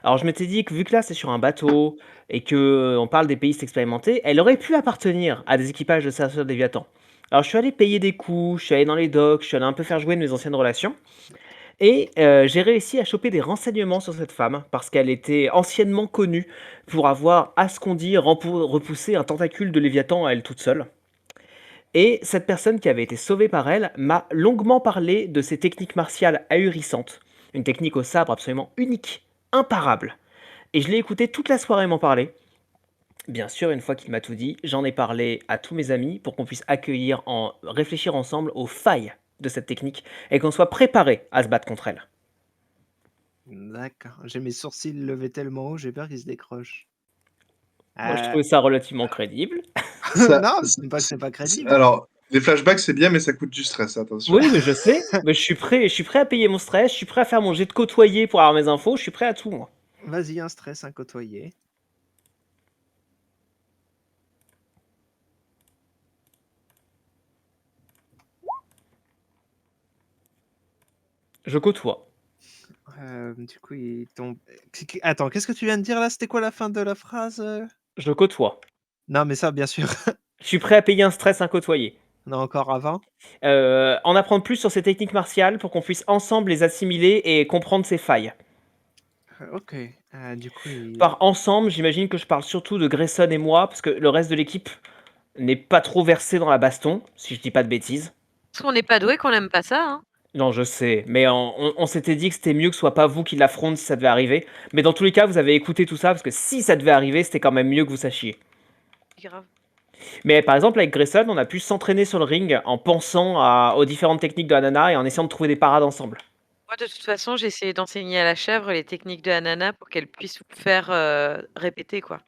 Alors je m'étais dit que vu que là c'est sur un bateau et que on parle d'épéistes expérimentés, elle aurait pu appartenir à des équipages de chasseurs de Léviathan. Alors je suis allé payer des coups, je suis allé dans les docks, je suis allé un peu faire jouer de mes anciennes relations. Et j'ai réussi à choper des renseignements sur cette femme, parce qu'elle était anciennement connue pour avoir, à ce qu'on dit, repoussé un tentacule de Léviathan à elle toute seule. Et cette personne qui avait été sauvée par elle m'a longuement parlé de ses techniques martiales ahurissantes, une technique au sabre absolument unique, imparable. Et je l'ai écouté toute la soirée m'en parler. Bien sûr, une fois qu'il m'a tout dit, j'en ai parlé à tous mes amis pour qu'on puisse réfléchir ensemble aux failles de cette technique et qu'on soit préparé à se battre contre elle. D'accord. J'ai mes sourcils levés tellement haut, j'ai peur qu'ils se décrochent. Moi, je Heu, trouvais ça relativement crédible. Ça, non, c'est pas que c'est pas crédible. alors, les flashbacks, c'est bien, mais ça coûte du stress, attention. Oui, mais je sais, mais je suis prêt à payer mon stress, je suis prêt à faire mon jet de côtoyer pour avoir mes infos, je suis prêt à tout, moi. Vas-y, un stress, un côtoyer. Je côtoie. Du coup, il tombe attends, qu'est-ce que tu viens de dire là? C'était quoi la fin de la phrase? Je côtoie. Non, mais ça, bien sûr. Je suis prêt à payer un stress, un côtoyer. Non, encore avant? En apprendre plus sur ces techniques martiales pour qu'on puisse ensemble les assimiler et comprendre ses failles. OK. Du coup, Par ensemble, j'imagine que je parle surtout de Grayson et moi, parce que le reste de l'équipe n'est pas trop versé dans la baston, si je dis pas de bêtises. Parce qu'on n'est pas doué, qu'on n'aime pas ça, hein. Non, je sais, mais on s'était dit que c'était mieux que ce soit pas vous qui l'affronte si ça devait arriver. Mais dans tous les cas, vous avez écouté tout ça, parce que si ça devait arriver, c'était quand même mieux que vous sachiez. Grave. Mais par exemple, avec Grayson, on a pu s'entraîner sur le ring en pensant aux différentes techniques de Hanana et en essayant de trouver des parades ensemble. Moi, de toute façon, j'ai essayé d'enseigner à la chèvre les techniques de Hanana pour qu'elle puisse vous faire, répéter, quoi.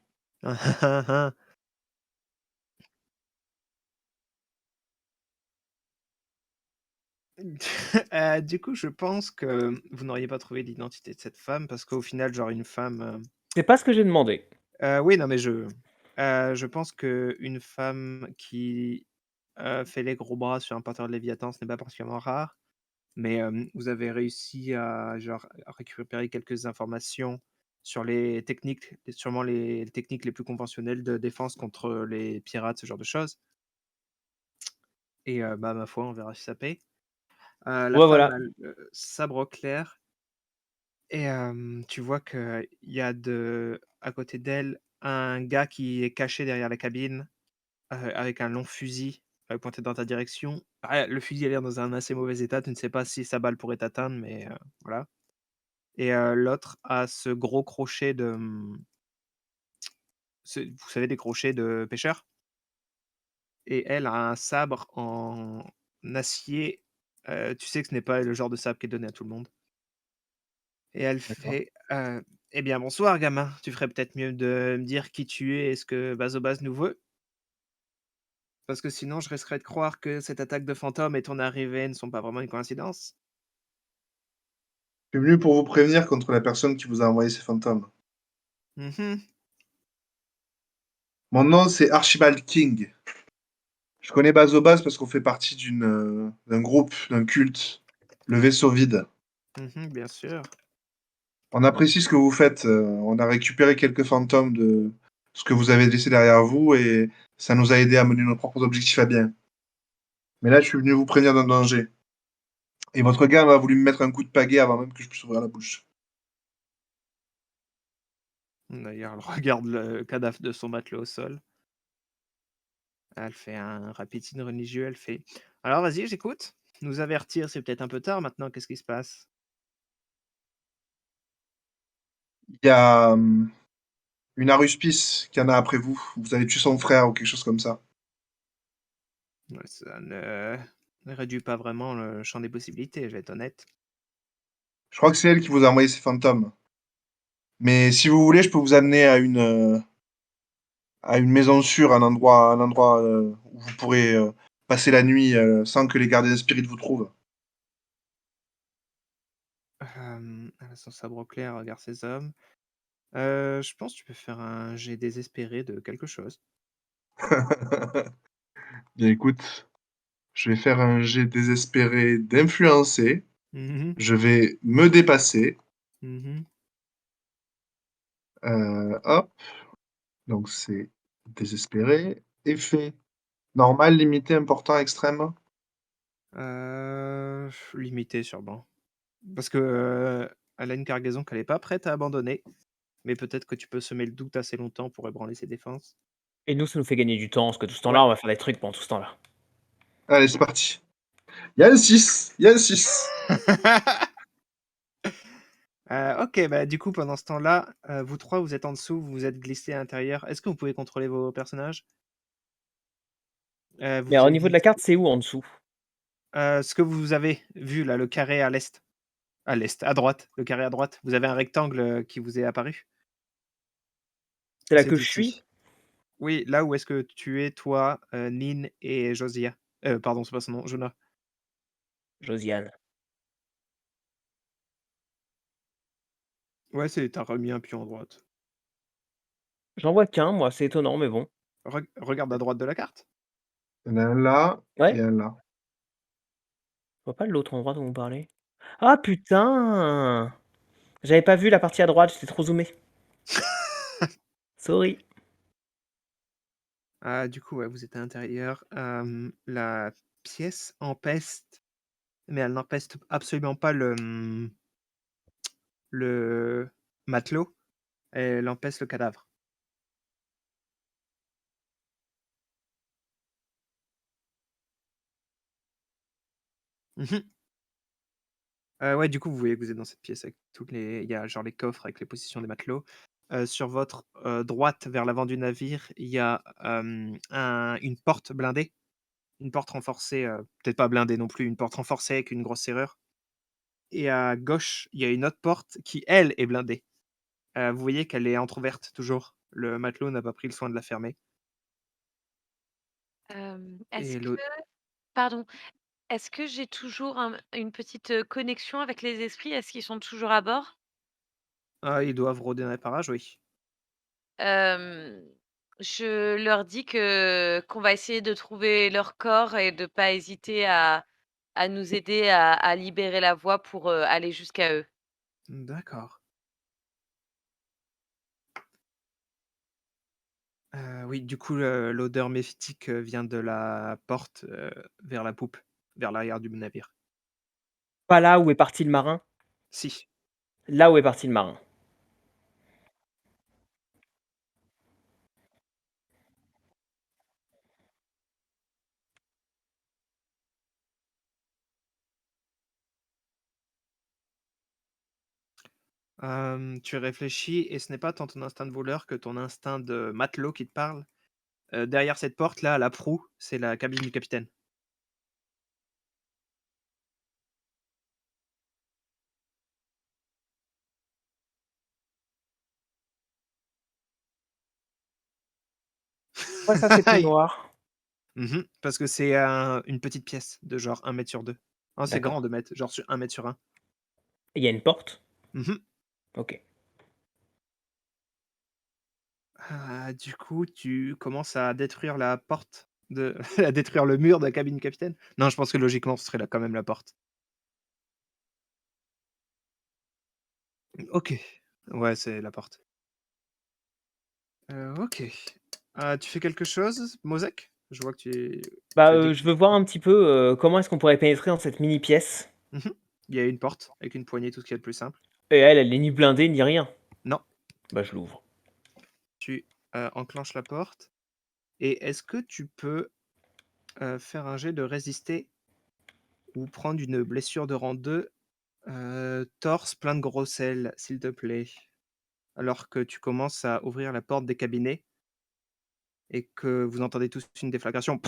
Du coup, je pense que vous n'auriez pas trouvé l'identité de cette femme parce qu'au final, genre une femme, C'est pas ce que j'ai demandé. oui, non, mais je pense qu'une femme qui, fait les gros bras sur un porteur de Léviathan, ce n'est pas particulièrement rare. Mais, vous avez réussi à genre à récupérer quelques informations sur les techniques, sûrement les techniques les plus conventionnelles de défense contre les pirates, ce genre de choses. Et bah, ma foi, on verra si ça paye. La Ouais, femme voilà. a le sabre clair et tu vois qu'il y a à côté d'elle, un gars qui est caché derrière la cabine, avec un long fusil, pointé dans ta direction. Le fusil a l'air dans un assez mauvais état, tu ne sais pas si sa balle pourrait t'atteindre, mais voilà. Et l'autre a ce gros crochet de, vous savez, des crochets de pêcheur? Et elle a un sabre en acier, tu sais que ce n'est pas le genre de sabre qui est donné à tout le monde. Et elle D'accord. fait, «Eh bien bonsoir gamin, tu ferais peut-être mieux de me dire qui tu es et ce que Bazobaz nous veut». Parce que sinon, je risquerais de croire que cette attaque de fantôme et ton arrivée ne sont pas vraiment une coïncidence. Je suis venu pour vous prévenir contre la personne qui vous a envoyé ces fantômes. Mhm. Mon nom, c'est Archibald King. Je connais Bazobaz parce qu'on fait partie d'un groupe, d'un culte, le vaisseau vide. Mhm, bien sûr. On apprécie ce que vous faites. On a récupéré quelques fantômes de ce que vous avez laissé derrière vous et ça nous a aidé à mener nos propres objectifs à bien. Mais là, je suis venu vous prévenir d'un danger. Et votre gars a voulu me mettre un coup de pagaie avant même que je puisse ouvrir la bouche. D'ailleurs, elle regarde le cadavre de son matelot au sol. Elle fait un rapide signe religieux. Elle fait: Alors, vas-y, j'écoute. Nous avertir, c'est peut-être un peu tard maintenant. Qu'est-ce qui se passe? Il y a une aruspice qui en a après vous. Vous avez tué son frère ou quelque chose comme ça. Ouais, ça ne réduit pas vraiment le champ des possibilités, je vais être honnête. Je crois que c'est elle qui vous a envoyé ces fantômes. Mais si vous voulez, je peux vous amener à une maison sûre, un endroit où vous pourrez passer la nuit sans que les gardiens spirites vous trouvent. Elle a son sabre au clair, regarde ses hommes. Je pense que tu peux faire un jet désespéré de quelque chose. Bien écoute, je vais faire un jet désespéré d'influencer. Mhm, Je vais me dépasser. mhm. Hop, donc c'est désespéré. Effet normal, limité, important, extrême. Limité sûrement. Parce que elle a une cargaison qu'elle n'est pas prête à abandonner. Mais peut-être que tu peux semer le doute assez longtemps pour ébranler ses défenses. Et nous, ça nous fait gagner du temps, parce que tout ce Ouais. temps-là, on va faire des trucs pendant tout ce temps-là. Allez, c'est parti. Il y a un 6. Il y a un 6. Ok, bah du coup, pendant ce temps-là, vous trois, vous êtes en dessous, vous vous êtes glissés à l'intérieur. Est-ce que vous pouvez contrôler vos personnages? Mais Vous alors, au êtes niveau de la glissés. carte, c'est où en dessous? Ce que vous avez vu là, le carré à l'est. À l'est, à droite, le carré à droite. Vous avez un rectangle qui vous est apparu. C'est là C'est que je suis? ici. Oui, là où est-ce que tu es, toi, Nin et Josia. Pardon, c'est pas son nom, Jonah. Josiane. Ouais, c'est t'as remis un pion à droite. J'en vois qu'un, moi, c'est étonnant, mais bon. Regarde à droite de la carte. Il y en a un là et Ouais, un là. je vois pas l'autre endroit dont vous parlez. Ah putain! J'avais pas vu la partie à droite, j'étais trop zoomé. Sorry. Ah, du coup, ouais, vous êtes à l'intérieur. La pièce empeste, mais elle n'empeste absolument pas le matelot. Elle empeste le cadavre. Mhm. Ouais, du coup, vous voyez que vous êtes dans cette pièce avec toutes les. Il y a genre les coffres avec les positions des matelots. Sur votre droite, vers l'avant du navire, il y a une porte blindée. Une porte renforcée, peut-être pas blindée non plus, une porte renforcée avec une grosse serrure. Et à gauche, il y a une autre porte qui, elle, est blindée. Vous voyez qu'elle est entrouverte toujours. Le matelot n'a pas pris le soin de la fermer. Est-ce Et que le pardon, est-ce que j'ai toujours une petite, connexion avec les esprits? Est-ce qu'ils sont toujours à bord? Ah, ils doivent rôder dans les parages, oui. Hem, je leur dis que qu'on va essayer de trouver leur corps et de pas hésiter à nous aider à libérer la voie pour, aller jusqu'à eux. D'accord. Oui, du coup, l'odeur méphitique, vient de la porte, vers la poupe, vers l'arrière du navire. Pas là où est parti le marin? Si. Là où est parti le marin. Tu réfléchis et ce n'est pas tant ton instinct de voleur que ton instinct de matelot qui te parle. Derrière cette porte-là, à la proue, c'est la cabine du capitaine. Pourquoi ça, c'est tout noir? Parce que c'est une petite pièce de genre 1 mètre sur 2. Non, c'est grand D'accord. 2 mètres, genre sur 1 mètre sur 1. Il y a une porte? Mhm. OK. Du coup, tu commences à détruire la porte de à détruire le mur de la cabine du capitaine? Non, je pense que logiquement, ce serait là quand même la porte. OK. Ouais, c'est la porte. OK. Tu fais quelque chose, Mosek? Je vois que tu Bah, as dit je veux voir un petit peu, comment est-ce qu'on pourrait pénétrer dans cette mini pièce? mmh Il y a une porte avec une poignée, tout ce qu'il y a de plus simple. Et elle est ni blindée ni rien. Non, Bah, je l'ouvre. tu, enclenches la porte et est-ce que tu peux, faire un jet de résister ou prendre une blessure de rang 2, torse plein de gros sel, s'il te plaît? Alors que tu commences à ouvrir la porte des cabinets et que vous entendez tous une déflagration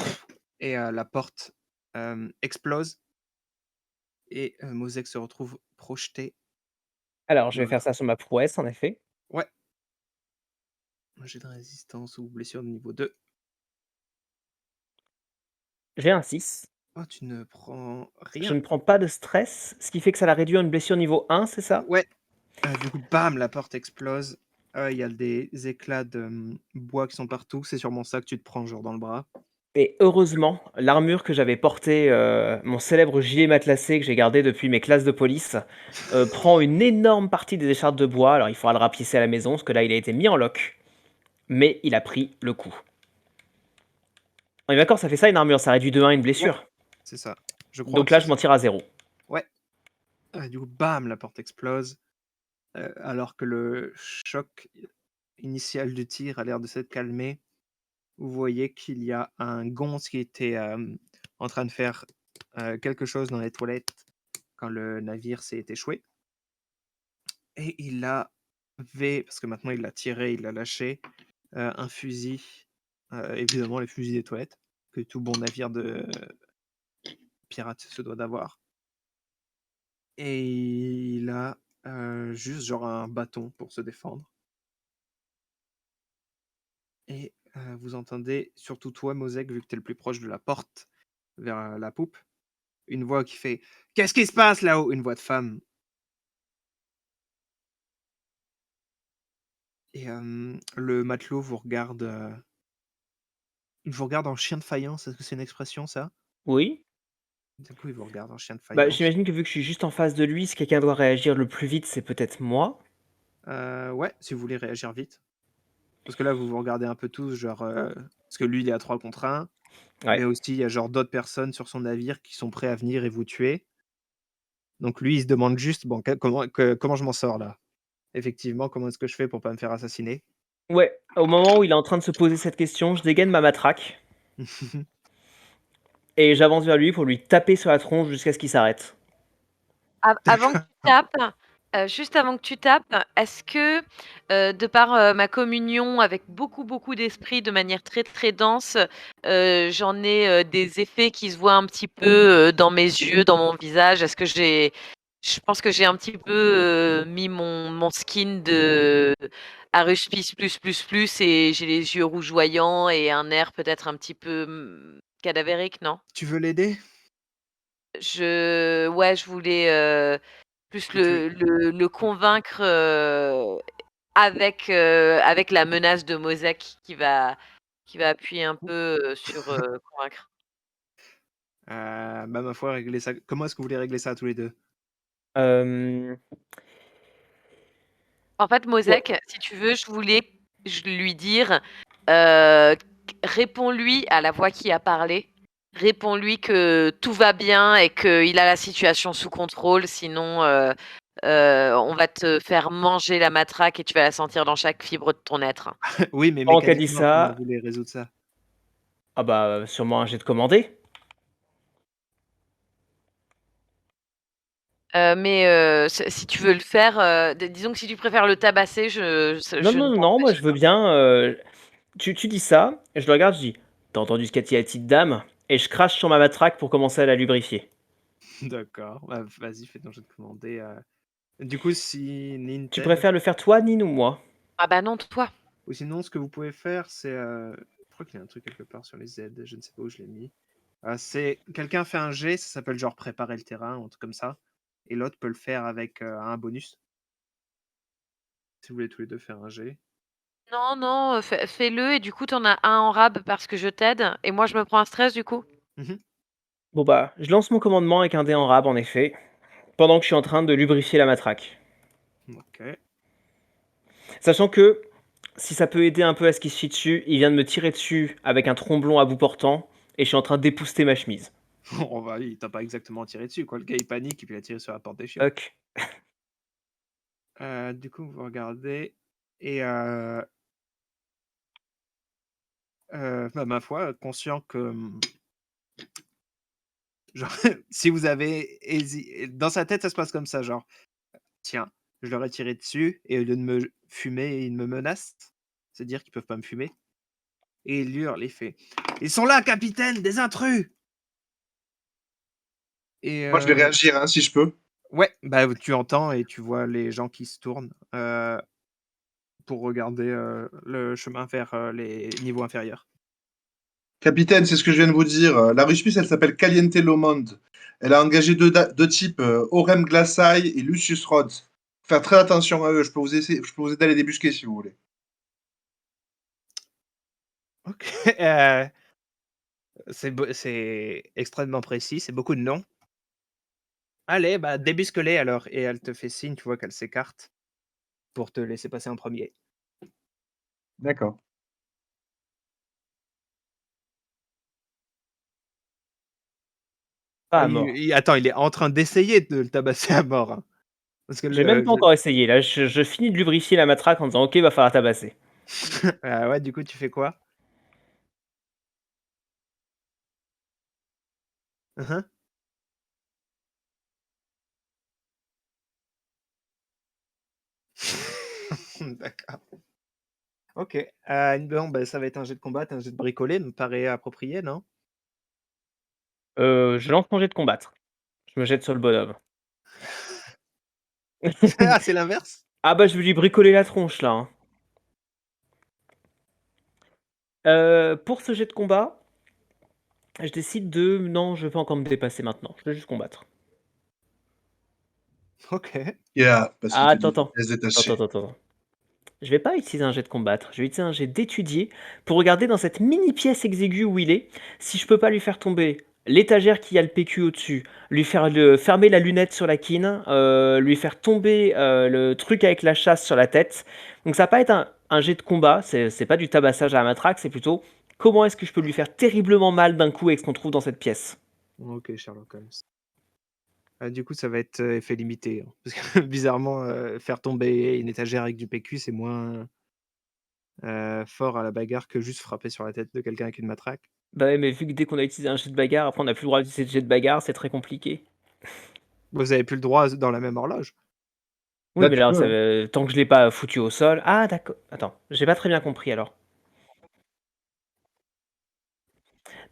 et la porte, explose et Mosek se retrouve projeté Alors, je vais dans faire l'air. ça sur ma prouesse, en effet. Ouais, un jet de résistance ou blessure de niveau 2. J'ai un 6. Oh, tu ne prends Je rien. ne prends pas de stress, ce qui fait que ça la réduit à une blessure niveau 1, c'est ça? Ouais, du coup, bam, la porte explose. Il y a des éclats de, bois qui sont partout. C'est sûrement ça que tu te prends, genre, dans le bras. Et heureusement, l'armure que j'avais portée, mon célèbre gilet matelassé que j'ai gardé depuis mes classes de police, prend une énorme partie des écharpes de bois. Alors il faudra le rapiécer à la maison, parce que là, il a été mis en lock, mais il a pris le coup. On est d'accord, ça fait ça une armure, ça réduit de 1 une Ouais, blessure. c'est ça. Je crois Donc que là, c'est je m'en ça. tire à 0. Ouais. Du coup, bam, la porte explose, alors que le choc initial du tir a l'air de s'être calmé. Vous voyez qu'il y a un gonze qui était, en train de faire, quelque chose dans les toilettes quand le navire s'est échoué et il avait parce que maintenant il l'a tiré, il l'a lâché, un fusil, évidemment les fusils des toilettes que tout bon navire de pirate se doit d'avoir et il a, juste genre un bâton pour se défendre et vous entendez, surtout toi Mosek, vu que tu es le plus proche de la porte vers, la poupe, une voix qui fait: «Qu'est-ce qui se passe là-haut?» Une voix de femme et le matelot vous regarde en chien de faïence. Est-ce que c'est une expression ça? Oui. Du coup, il vous regarde en chien de Bah, faïence. j'imagine que vu que je suis juste en face de lui, si quelqu'un doit réagir le plus vite, c'est peut-être moi. Ouais, si vous voulez réagir vite. Parce que là, vous vous regardez un peu tous, genre, parce que lui, il est à 3 contre 1, mais Ouais. aussi il y a genre d'autres personnes sur son navire qui sont prêts à venir et vous tuer. Donc lui, il se demande juste: «Bon, comment je m'en sors là? Effectivement, comment est-ce que je fais pour pas me faire assassiner?» Ouais, au moment où il est en train de se poser cette question, je dégaine ma matraque et j'avance vers lui pour lui taper sur la tronche jusqu'à ce qu'il s'arrête. Avant que D'accord. tu tapes, juste avant que tu tapes, est-ce que, de par, ma communion avec beaucoup, beaucoup d'esprits de manière très, très dense, j'en ai, des effets qui se voient un petit peu, dans mes yeux, dans mon visage? Est-ce que je pense que j'ai un petit peu, mis mon skin de Aruspice plus, plus, plus et j'ai les yeux rougeoyants et un air peut-être un petit peu, cadavérique, non? Tu veux l'aider? Ouais, je voulais, plus Tu le convaincre, avec la menace de Mosek qui va appuyer un peu, sur, convaincre. bah, ma foi, régler ça comment est-ce que vous voulez régler ça tous les 2? Hem, En fait, ouais, Mosek, si tu veux, je lui dire, réponds-lui à la voix qui a parlé. Réponds-lui que tout va bien et qu'il a la situation sous contrôle, sinon, on va te faire manger la matraque et tu vas la sentir dans chaque fibre de ton être. Oui, mais pendant qu'elle dit mécaniquement, comment vous ça, voulez résoudre ça? ah bah, sûrement un jet de commandé. Mais si tu veux le faire, disons que si tu préfères le tabasser, Non, je non, ne non, non, moi t'empêche je veux bien, tu dis ça, et je le regarde, je dis: «Tu entendu ce qu'a dit la petite dame?» et je crache sur ma matraque pour commencer à la lubrifier. D'accord, bah, vas-y, fais ton jet de commandé, du coup, si Tu Ninted préfères le faire toi, Nine ou moi? ah bah non, toi. ou sinon ce que vous pouvez faire, c'est, crois qu'il y a un truc quelque part sur les aides. Je ne sais pas où je l'ai mis. C'est quelqu'un fait un jet, ça s'appelle genre préparer le terrain, ou un truc comme ça. Et l'autre peut le faire avec un bonus. Si vous voulez tous les deux faire un jet. Non, non, fais-le et du coup, t'en as un en rab parce que je t'aide et moi, je me prends un stress du coup. Mhm. Bon bah, je lance mon commandement avec un dé en rab en effet, pendant que je suis en train de lubrifier la matraque. Ok. Sachant que, si ça peut aider un peu à ce qu'il se chie dessus, il vient de me tirer dessus avec un tromblon à bout portant, et je suis en train d'épouster ma chemise. Il t'a pas exactement tiré dessus, quoi. Le gars, il panique et puis il a tiré sur la porte des chiottes. Ok. Du coup, vous regardez et ma foi, conscient que genre, si vous avez dans sa tête, ça se passe comme ça, genre, tiens, je leur ai tiré dessus et au lieu de me fumer, ils me menacent. C'est-à-dire qu'ils peuvent pas me fumer. Et il hurle, il fait: «Ils sont là, capitaine, des intrus!» Et Moi, je vais réagir, hein, si je peux. ouais, bah, tu entends et tu vois les gens qui se tournent pour regarder le chemin vers les niveaux inférieurs. Capitaine, c'est ce que je viens de vous dire. La Russe elle s'appelle Caliente Lomond. Elle a engagé deux types, Orem Glassai et Lucius Rhodes. Faut faire très attention à eux. Je peux vous aider à les débusquer si vous voulez. Ok, c'est extrêmement précis, c'est beaucoup de noms. Allez, bah, débusque-les alors. Et elle te fait signe, tu vois qu'elle s'écarte pour te laisser passer en premier. D'accord. Pas à mort. Attends, il est en train d'essayer de le tabasser à mort, hein. Parce que J'ai même pas encore essayé, là, je finis de lubrifier la matraque en disant ok, va falloir tabasser. ouais, du coup, tu fais quoi? Uhum. D'accord. Ok. Bon, bah, ça va être un jet de combat, un jet de bricolé, me paraît approprié, non? Je lance mon jet de combattre. Je me jette sur le bonhomme. Ah, c'est l'inverse? Ah bah, je vais lui bricoler la tronche là, hein. Pour ce jet de combat, je décide de non, je vais pas encore me dépasser maintenant, je vais juste combattre. Ok. Yeah, parce qu'il Ah, te attends, dit attends. pièce Attends, détachée. attends, attends. Je vais pas utiliser un jet de combattre, je vais utiliser un jet d'étudier pour regarder dans cette mini pièce exiguë où il est, si je peux pas lui faire tomber l'étagère qui a le PQ au-dessus, lui faire fermer la lunette sur la quine, lui faire tomber le truc avec la chasse sur la tête. Donc ça va pas être un jet de combat, c'est pas du tabassage à la matraque, c'est plutôt comment est-ce que je peux lui faire terriblement mal d'un coup avec ce qu'on trouve dans cette pièce. Ok, Sherlock Holmes. Du coup, ça va être effet limité, hein. Parce que bizarrement, faire tomber une étagère avec du PQ, c'est moins fort à la bagarre que juste frapper sur la tête de quelqu'un avec une matraque. Bah ouais, mais vu que dès qu'on a utilisé un jet de bagarre, après on n'a plus le droit d'utiliser de jet de bagarre, c'est très compliqué. Vous avez plus le droit dans la même horloge. Oui, Là, mais tu là, peux, hein. tant que je l'ai pas foutu au sol. Ah, d'accord. Attends, j'ai pas très bien compris alors.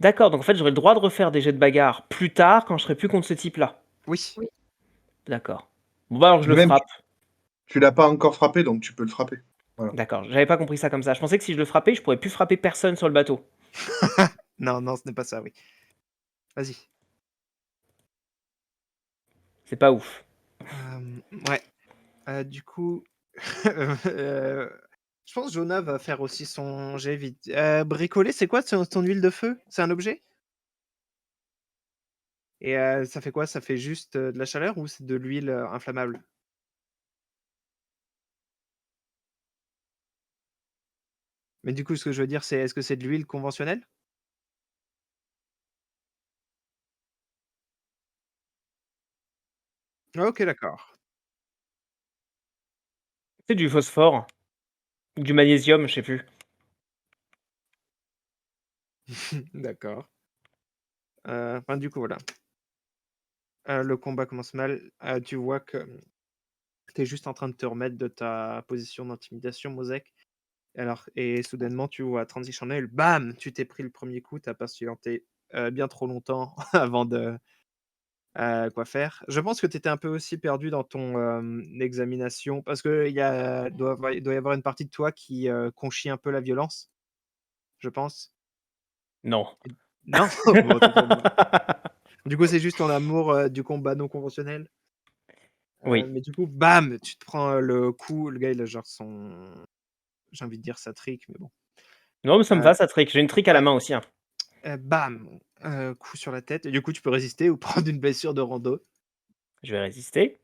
D'accord, donc en fait, j'aurai le droit de refaire des jets de bagarre plus tard quand je serai plus contre ce type-là. Oui. Oui. D'accord. Bon, bah alors je Mais le même, frappe. tu l'as pas encore frappé, donc tu peux le frapper. Voilà. D'accord, j'avais pas compris ça comme ça. Je pensais que si je le frappais, je pourrais plus frapper personne sur le bateau. Non, non, ce n'est pas ça, oui. Vas-y. C'est pas ouf. Ouais. Du coup, je pense que Jonah va faire aussi son jet vite. Bricoler, c'est quoi ton huile de feu? C'est un objet? Et ça fait quoi? Ça fait juste de la chaleur ou c'est de l'huile inflammable? Mais du coup, ce que je veux dire, c'est est-ce que c'est de l'huile conventionnelle? Ok, d'accord. C'est du phosphore, du magnésium, je sais plus. D'accord. Enfin, du coup, voilà. Le combat commence mal. Tu vois que tu es juste en train de te remettre de ta position d'intimidation, Mosek. Alors, et soudainement, tu vois Transition Nail, bam! Tu t'es pris le premier coup, tu as patienté bien trop longtemps avant de quoi faire. Je pense que tu étais un peu aussi perdu dans ton examination parce qu'il doit y avoir une partie de toi qui conchit un peu la violence, je pense. Non. Non? Bon, autant pour moi. Du coup, c'est juste ton amour du combat non conventionnel. Oui. Mais du coup, bam, tu te prends le coup. Le gars, il a genre son. J'ai envie de dire sa trick, mais bon. Non, mais ça me Euh, va, ça trick. J'ai une trick à la ouais, main aussi. Hein. bam, coup sur la tête. Et du coup, tu peux résister ou prendre une blessure de rando. Je vais résister.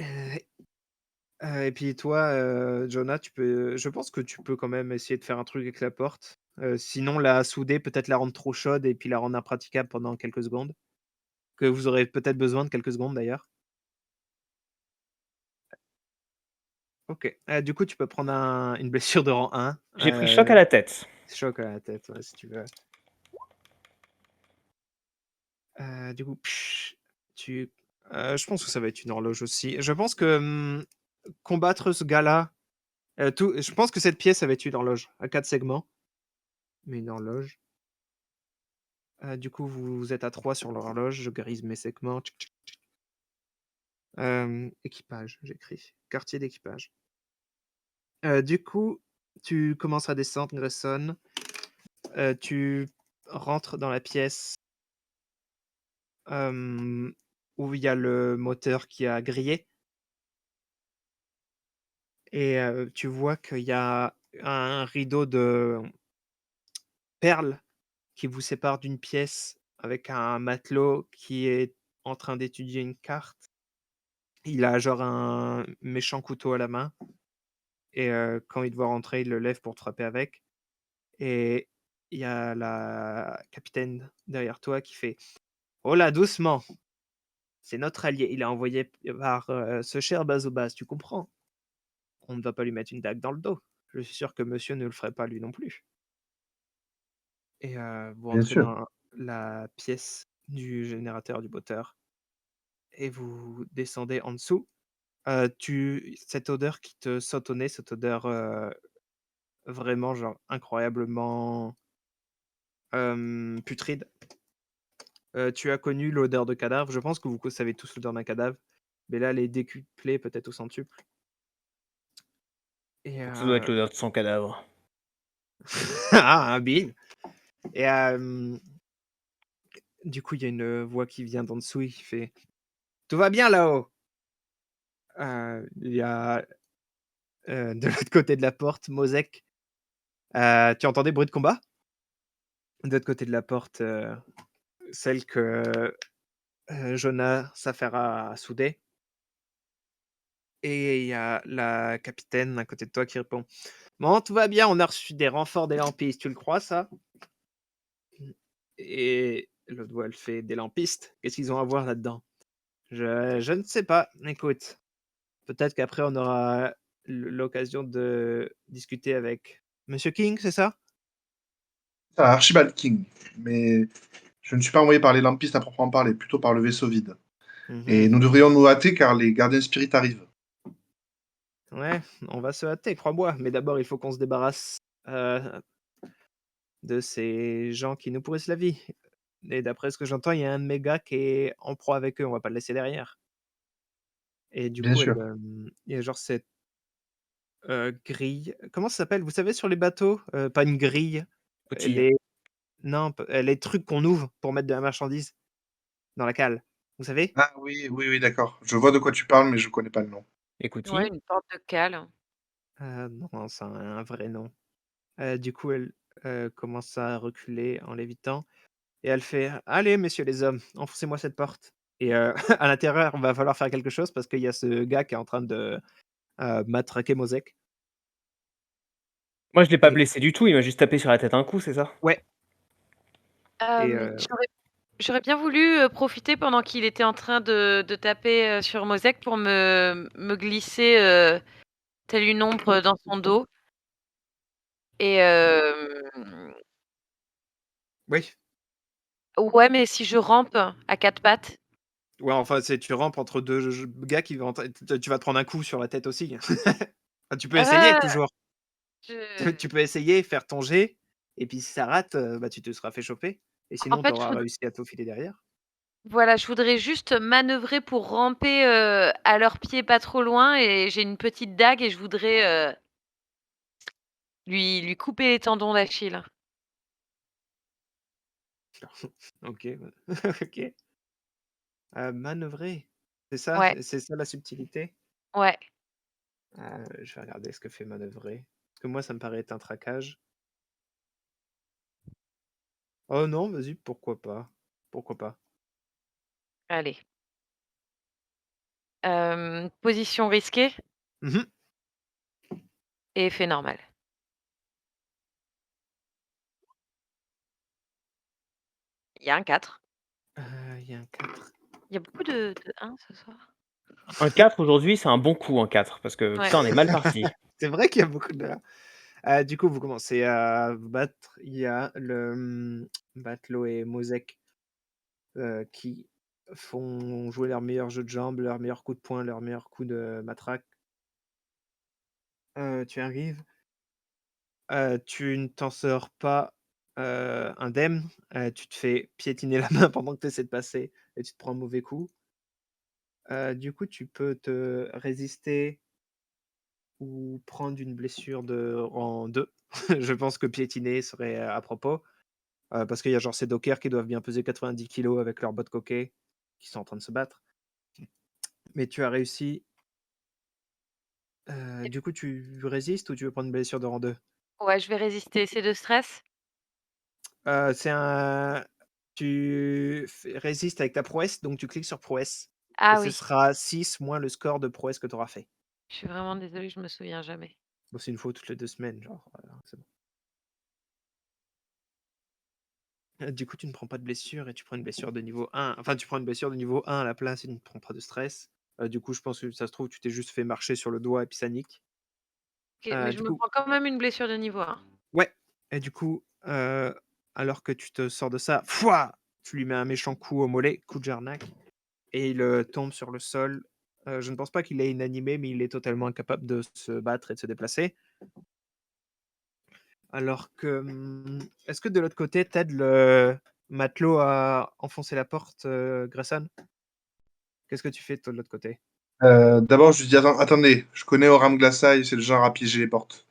Euh, et puis toi, Jonah, je pense que tu peux quand même essayer de faire un truc avec la porte. Sinon, la souder, peut-être la rendre trop chaude et puis la rendre impraticable pendant quelques secondes. Que vous aurez peut-être besoin de quelques secondes d'ailleurs. Ok. Du coup, tu peux prendre une blessure de rang 1. J'ai pris choc à la tête. Choc à la tête, ouais, si tu veux. Du coup, je pense que ça va être une horloge aussi. Je pense que combattre ce gars-là, je pense que cette pièce, ça va être une horloge à 4 segments. Mais une horloge. Du coup, vous êtes à 3 sur l'horloge. Je grise mes segments. Tchic, tchic, tchic. Équipage, j'écris. Quartier d'équipage. Du coup, tu commences à descendre, Grayson. Tu rentres dans la pièce où il y a le moteur qui a grillé. Et tu vois qu'il y a un rideau de perles qui vous sépare d'une pièce avec un matelot qui est en train d'étudier une carte. Il a genre un méchant couteau à la main et quand il te voit rentrer, il le lève pour te frapper avec. Et il y a la capitaine derrière toi qui fait: «Oh là, doucement! C'est notre allié. Il est envoyé par ce cher Bazobaz, tu comprends? On ne va pas lui mettre une dague dans le dos. Je suis sûr que monsieur ne le ferait pas lui non plus.» Et vous Bien entrez sûr. dans la pièce du générateur du moteur et vous descendez en dessous. Cette odeur qui te saute au nez, cette odeur vraiment genre incroyablement putride. Tu as connu l'odeur de cadavre. Je pense que vous savez tous l'odeur d'un cadavre, mais là, elle est décuplée, peut-être au centuple. Et Donc ça doit être l'odeur de son cadavre. ah, un Bill. Et du coup, il y a une voix qui vient d'en dessous et qui fait: «Tout va bien là-haut?» Il y a de l'autre côté de la porte, Mosek. Tu entends des bruits de combat? De l'autre côté de la porte, celle que Jonas s'affaire à souder. Et il y a la capitaine à côté de toi qui répond: «Bon, tout va bien, on a reçu des renforts des lampistes, tu le crois ça?» Et l'autre voix, elle fait: «Des lampistes? Qu'est-ce qu'ils ont à voir là-dedans?» Je ne sais pas. Écoute, peut-être qu'après on aura l'occasion de discuter avec Monsieur King, c'est ça? Ça, Archibald King. Mais je ne suis pas envoyé par les lampistes à proprement parler, plutôt par le vaisseau vide. Et Mmh. nous devrions nous hâter car les gardiens spirites arrivent. Ouais, on va se hâter, crois-moi. Mais d'abord, il faut qu'on se débarrasse, de ces gens qui nous pourrissent la vie. Et d'après ce que j'entends, il y a un de mes gars qui est en proie avec eux, on va pas le laisser derrière. Et du Bien coup, sûr. il y a genre cette, grille. Comment ça s'appelle? Vous savez sur les bateaux? Pas une grille, Outil. les non, les trucs qu'on ouvre pour mettre de la marchandise dans la cale. Vous savez? Ah oui, oui, oui, d'accord. Je vois de quoi tu parles, mais je connais pas le nom. Ouais, Écoutille. une porte de cale. Non, c'est un vrai nom. Du coup, elle, commence à reculer en lévitant et elle fait: «Allez messieurs les hommes, enfoncez-moi cette porte.» Et à l'intérieur, il va falloir faire quelque chose parce qu'il y a ce gars qui est en train de, matraquer Mosek. Moi, je l'ai pas Et blessé du tout, il m'a juste tapé sur la tête un coup, c'est ça? ouais, et J'aurais bien voulu, profiter pendant qu'il était en train de taper, sur Mosek pour me glisser, telle une ombre dans son dos et oui, ouais, mais si je rampe à 4 pattes, ouais, enfin, c'est tu rampes entre 2 gars qui vont tu vas te prendre un coup sur la tête aussi. Enfin, tu peux essayer ah! toujours. Je Tu peux essayer, faire ton jet et puis si ça rate, bah, tu te seras fait choper et en sinon tu fait, auras réussi à te faufiler derrière. voilà, je voudrais juste manœuvrer pour ramper, à leurs pieds pas trop loin et j'ai une petite dague et je voudrais, lui couper les tendons d'Achille. OK, OK. Manœuvrer, c'est ça? Ouais, C'est ça la subtilité? ouais. Je vais regarder ce que fait manœuvrer. Parce que moi, ça me paraît être un traquage. Oh non, vas-y, pourquoi pas? Pourquoi pas? Allez. Position risquée Mmh. et effet normal. Il y a un 4. Il y a un 4. Il y a beaucoup de 1 ce soir. Un 4 aujourd'hui, c'est un bon coup, un 4 parce que Ouais. putain, on est mal parti. C'est vrai qu'il y a beaucoup de du coup, vous commencez à vous battre. Il y a Batlo et Mosek, qui font jouer leur meilleur jeu de jambes, leur meilleur coup de poing, leur meilleur coup de matraque. Tu arrives, tu ne t'en sors pas, indemne. Tu te fais piétiner la main pendant que tu essaies de passer et tu te prends un mauvais coup. Du coup, tu peux te résister ou prendre une blessure de rang 2. Je pense que piétiner serait, à propos, parce qu'il y a genre ces dockers qui doivent bien peser 90 kilos avec leurs bottes coquets, qui sont en train de se battre. Mais tu as réussi, Et du coup, tu résistes ou tu veux prendre une blessure de rang 2? ouais, je vais résister. C'est de stress? C'est un tu résistes avec ta prouesse, donc tu cliques sur prouesse et Ah ce oui. sera 6 moins le score de prouesse que tu auras fait. Je suis vraiment désolée, je me souviens jamais. Bon, c'est une fois toutes les 2 semaines, genre, c'est bon. Du coup, tu ne prends pas de blessure et tu prends une blessure de niveau 1. Enfin, tu prends une blessure de niveau 1 à la place et tu ne prends pas de stress. Du coup, je pense que ça se trouve, tu t'es juste fait marcher sur le doigt et puis ça nique. OK, mais je Du me coup prends quand même une blessure de niveau 1. ouais et du coup, alors que tu te sors de ça, fouah! Tu lui mets un méchant coup au mollet, coup de jarnac et il, tombe sur le sol. Je ne pense pas qu'il est inanimé, mais il est totalement incapable de se battre et de se déplacer. Alors que, est-ce que de l'autre côté, tu aides le matelot à enfoncer la porte, Grayson? Qu'est-ce que tu fais toi de l'autre côté? D'abord, je lui dis attendez, je connais Oram Glaçaï, c'est le genre à piéger les portes.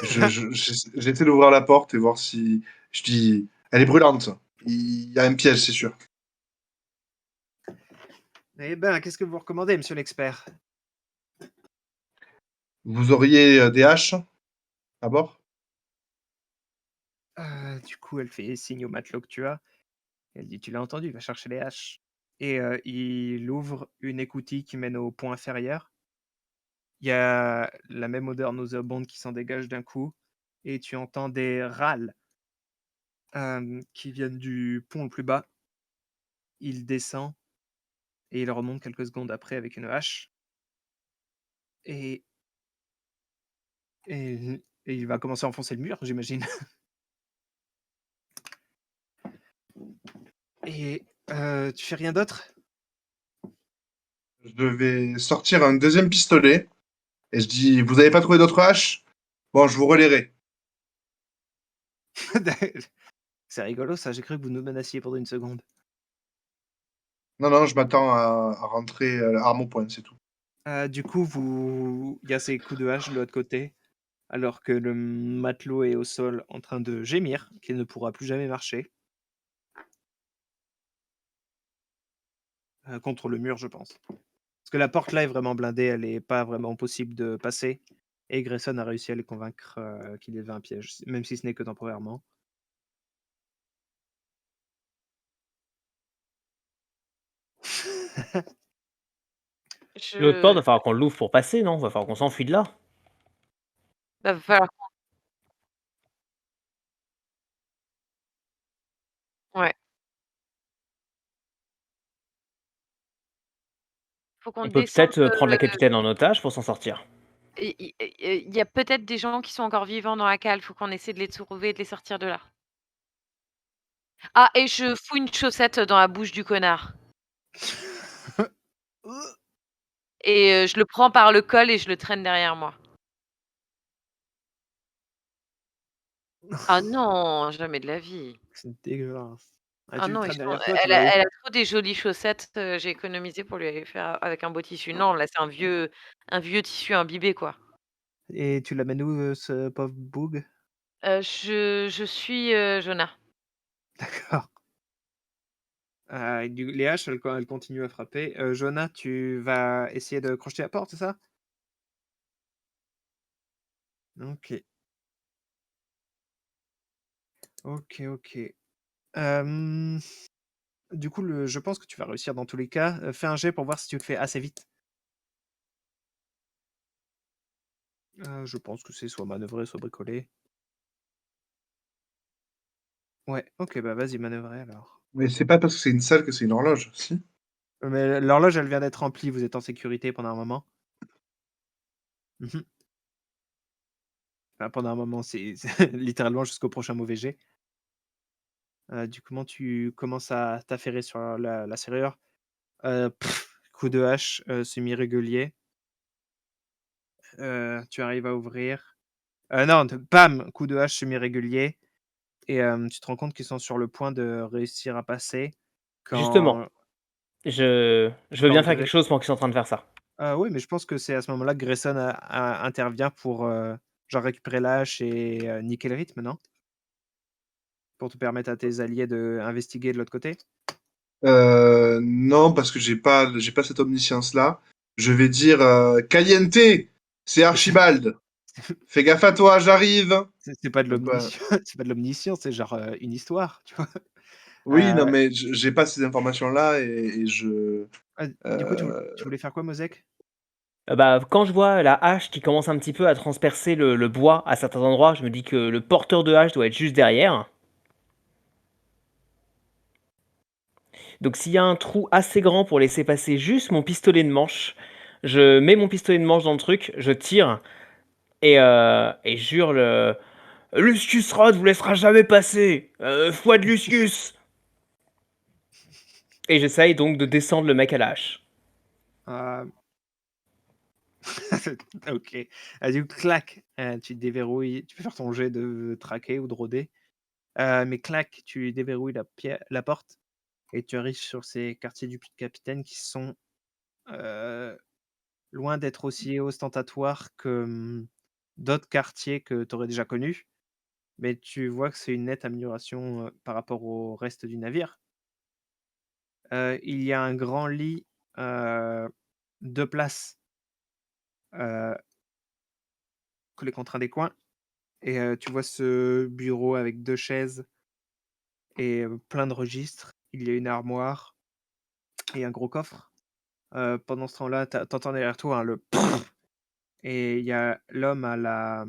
J'essaie d'ouvrir la porte et voir si. Je dis elle est brûlante. Il y a un piège, c'est sûr. Eh ben, qu'est-ce que vous recommandez, monsieur l'expert? Vous auriez des haches à bord? Du coup, elle fait signe au matelot que tu as. Elle dit: «Tu l'as entendu, va chercher les haches» et il ouvre une écoutille qui mène au pont inférieur. Il y a la même odeur nauséabonde qui s'en dégage d'un coup et tu entends des râles, qui viennent du pont le plus bas. Il descend et il remonte quelques secondes après avec une hache et et il va commencer à enfoncer le mur, j'imagine et tu fais rien d'autre? Je vais sortir un deuxième pistolet et je dis vous avez pas trouvé d'autres haches? Bon, je vous relayerai. C'est rigolo ça, j'ai cru que vous nous menaciez pendant une seconde. Non, non, je m'attends à rentrer arme au poing, c'est tout. Du coup, il y a ces coups de hache de l'autre côté, alors que le matelot est au sol en train de gémir, qu'il ne pourra plus jamais marcher, contre le mur, je pense. Parce que la porte là est vraiment blindée, elle est pas vraiment possible de passer et Grayson a réussi à les convaincre, qu'il y avait un piège, même si ce n'est que temporairement. L'autre porte, Je va falloir qu'on l'ouvre pour passer, non? Va falloir qu'on s'enfuit de là. Va falloir ouais, faut qu'on On peut descende, peut-être, prendre la capitaine en otage pour s'en sortir. il y a peut-être des gens qui sont encore vivants dans la cale, faut qu'on essaie de les trouver et de les sortir de là. Ah et je fous une chaussette dans la bouche du connard et je le prends par le col et je le traîne derrière moi. Ah non, jamais de la vie. C'est dégueulasse. Ah, Ah tu le non, traînes derrière toi, tu vas où? elle a trop des jolies chaussettes, j'ai économisé pour lui faire avec un beau tissu. Non, là, c'est un vieux tissu imbibé, quoi. Et tu l'amènes où, ce pauvre Boog? Je suis, Jonah. D'accord. Les haches, elles continuent à frapper. Jonah, tu vas essayer de crocheter la porte, c'est ça? OK. OK, OK. Hem, du coup, je pense que tu vas réussir dans tous les cas. Fais un jet pour voir si tu le fais assez vite. Je pense que c'est soit manœuvrer, soit bricoler. Ouais, OK, bah, vas-y manœuvrer alors. Mais c'est pas parce que c'est une salle que c'est une horloge, si? Mais l'horloge, elle vient d'être remplie, vous êtes en sécurité pendant un moment. Mmh. Enfin, pendant un moment, c'est littéralement jusqu'au prochain mauvais jet. Du comment tu commences à t'affairer sur la serrure. Coup de hache, semi-régulier. Tu arrives à ouvrir. Non, bam! Coup de hache semi-régulier et tu te rends compte qu'ils sont sur le point de réussir à passer Justement, quand je veux bien quand faire quelque chose pendant qu'ils sont en train de faire ça. oui, mais je pense que c'est à ce moment-là que Grayson intervient pour, genre récupérer la hache et niquer le rythme, non? Pour te permettre à tes alliés d'investiguer de l'autre côté? Non, parce que j'ai pas cette omniscience-là. Je vais dire, Caliente! C'est Archibald! Fais gaffe à toi, j'arrive! C'est pas de Bah, c'est pas de l'omniscience, c'est genre, une histoire, tu vois? oui, non, Heu, mais j'ai pas ces informations-là et je, du coup, heu tu voulais faire quoi, Mosek? Bah, quand je vois la hache qui commence un petit peu à transpercer le bois à certains endroits, je me dis que le porteur de hache doit être juste derrière. Donc s'il y a un trou assez grand pour laisser passer juste mon pistolet de manche, je mets mon pistolet de manche dans le truc, je tire et j'hurle, «Lucius Rod vous laissera jamais passer! Foi de Lucius!» Et j'essaye donc de descendre le mec à la hache. Hem, OK. Du coup, clac, tu déverrouilles tu peux faire ton jet de traquer ou de rôder. Mais clac, tu déverrouilles la porte et tu arrives sur ces quartiers du capitaine qui sont, heu, loin d'être aussi ostentatoires que, d'autres quartiers que tu aurais déjà connus. Mais tu vois que c'est une nette amélioration, par rapport au reste du navire. Il y a un grand lit, heu, 2 places, heu, collé contre un des coins et tu vois ce bureau avec 2 chaises et plein de registres. Il y a une armoire et un gros coffre. Pendant ce temps-là, tu entends derrière toi, hein, le et il y a l'homme à la,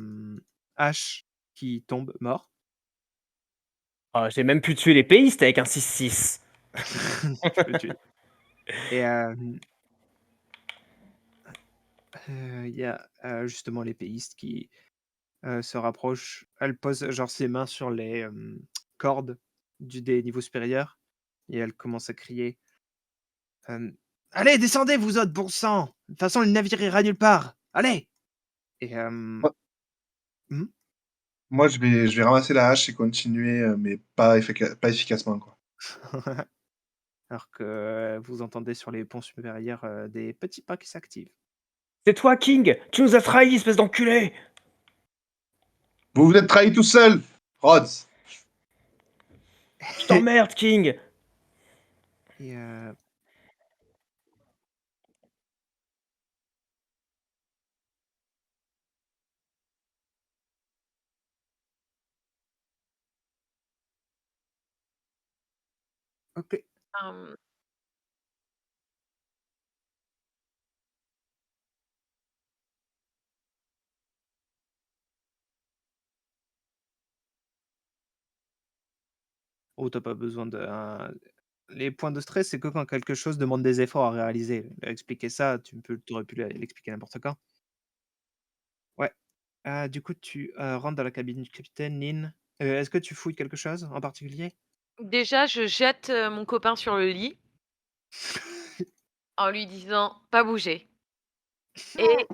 hache qui tombe mort. Ah, j'ai même pu tuer les péistes avec un 6-6. Tu peux le tuer et il y a, justement l'épéiste qui, se rapproche. Elle pose genre ses mains sur les, cordes des niveaux supérieurs et elle commence à crier, «Allez, descendez vous autres, bon sang! De toute façon, le navire ira nulle part. Allez!» et moi mmh? moi je vais ramasser la hache et continuer, mais pas efficacement, quoi. Alors que, vous entendez sur les ponts supérieurs, des petits pas qui s'activent. C'est toi, King! Tu nous as trahis, espèce d'enculé! Vous vous êtes trahi tout seul, Rhodes! Je t'emmerde, King! Et OK. Hem, Oh, tu pas besoin de les points de stress, c'est que quand quelque chose demande des efforts à réaliser. Expliquer ça, tu aurais pu l'expliquer n'importe quand. Ouais. Du coup, tu, rentres dans la cabine du capitaine, Lynn. Est-ce que tu fouilles quelque chose en particulier? déjà, je jette, mon copain sur le lit en lui disant: «Pas bouger» et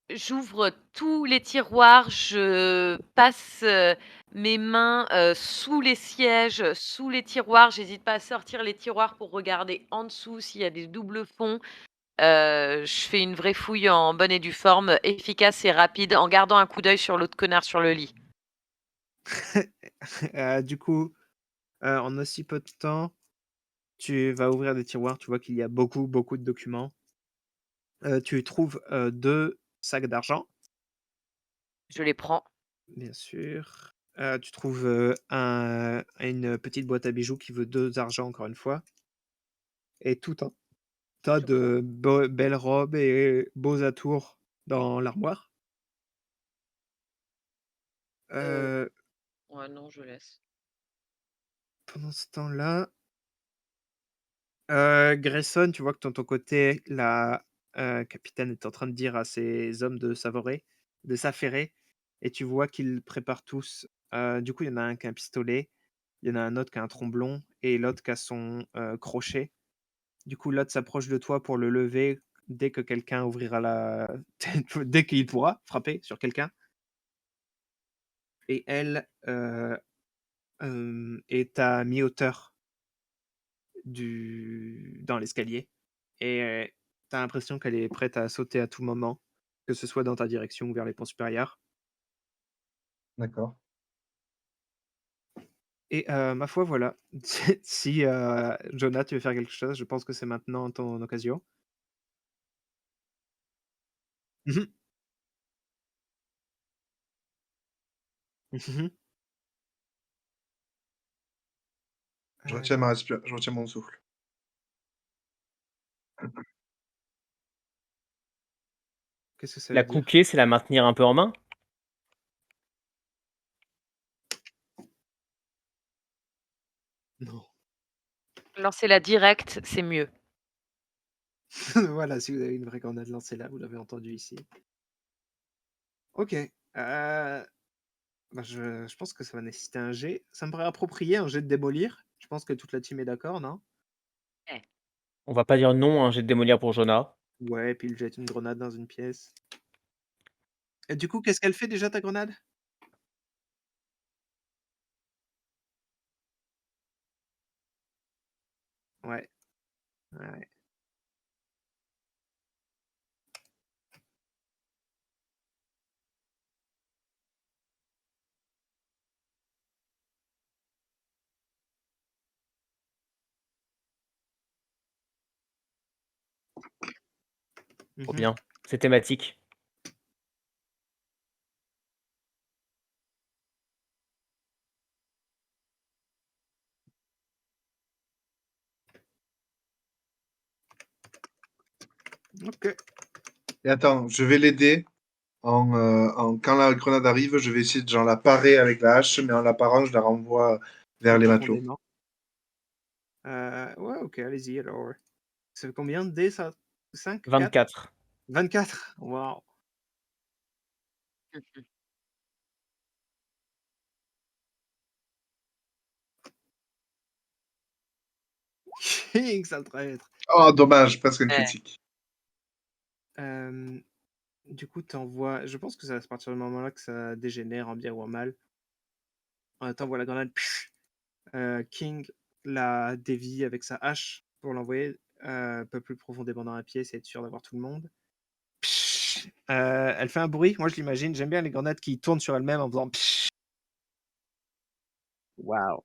j'ouvre tous les tiroirs, je passe, mes mains, sous les sièges, sous les tiroirs. J'hésite pas à sortir les tiroirs pour regarder en dessous s'il y a des doubles fonds. je fais une vraie fouille en bonne et due forme, efficace et rapide, en gardant un coup d'œil sur l'autre connard sur le lit. Du coup, en aussi peu de temps, tu vas ouvrir des tiroirs, tu vois qu'il y a beaucoup, beaucoup de documents. Tu trouves, 2 sacs d'argent, Je les prends. bien sûr. Tu trouves, une petite boîte à bijoux qui veut 2 argent encore une fois et tout un tas Je prends. de belles robes et beaux atours dans l'armoire. Euh, Heu, ouais, non, je laisse. Pendant ce temps-là, Grayson, tu vois que de ton côté, la, capitaine est en train de dire à ses hommes de s'affairer et tu vois qu'ils préparent tous, du coup, il y en a un qui a un pistolet, il y en a un autre qui a un tromblon et l'autre qui a son, crochet. Du coup, l'autre s'approche de toi pour le lever dès que quelqu'un ouvrira la dès qu'il pourra frapper sur quelqu'un et elle, est à mi-hauteur dans l'escalier et tu as l'impression qu'elle est prête à sauter à tout moment, que ce soit dans ta direction ou vers les ponts supérieurs D'accord. et ma foi, voilà. Si, Jonah, tu veux faire quelque chose, je pense que c'est maintenant ton occasion. Mmh mh. Mmh. Je retiens mon souffle. Qu'est-ce que ça La veut dire? cookie, c'est la maintenir un peu en main? Non. Lancer-la direct, c'est mieux. Voilà, si vous avez une vraie grenade, lancez-la, vous l'avez entendu ici. OK, bah, je pense que ça va nécessiter un jet. Ça me paraît approprié, un jet de démolir. Je pense que toute la team est d'accord, non? Eh. On va pas dire non à un jet de démolir pour Jonah. Ouais, puis il jette une grenade dans une pièce. Et du coup, qu'est-ce qu'elle fait déjà ta grenade? Ouais, ouais, ouais. Trop Mmh. bien. C'est thématique. OK. Et attends, je vais l'aider quand la grenade arrive, je vais essayer de genre la parer avec la hache, mais en la parant, je la renvoie vers les matelots. Profondément. Ouais, OK, allez-y alors. Ça fait combien de dés ça? 5, 4? 24. 24? Waouh! King, sale traître! Oh, dommage, presque une Eh. critique. Hem, du coup, je pense que c'est à partir du moment-là que ça dégénère en bien ou en mal. Tu la grenade, King la dévie avec sa hache pour l'envoyer, un peu plus profondément dans la pièce et être sûr d'avoir tout le monde. Elle fait un bruit, moi je l'imagine, j'aime bien les grenades qui tournent sur elles-mêmes en faisant waouh!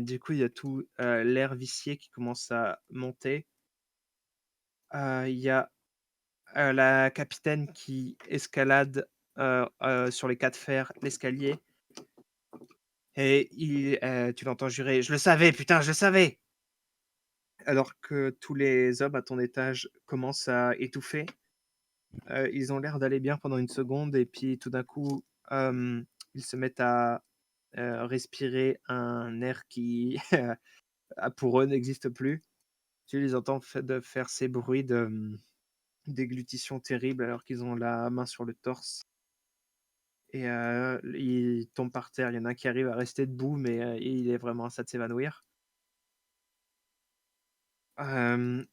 Du coup, il y a tout, l'air vicié qui commence à monter. Il y a, la capitaine qui escalade, sur les 4 fers l'escalier et tu l'entends jurer: «Je le savais, putain, je le savais!» Alors que tous les hommes à ton étage commencent à étouffer. Ils ont l'air d'aller bien pendant une seconde et puis tout d'un coup, ils se mettent à, respirer un air qui, pour eux n'existe plus. Tu les entends faire ces bruits de, déglutition terrible alors qu'ils ont la main sur le torse et ils tombent par terre. Il y en a un qui arrive à rester debout, mais il est vraiment à ça de s'évanouir. Hem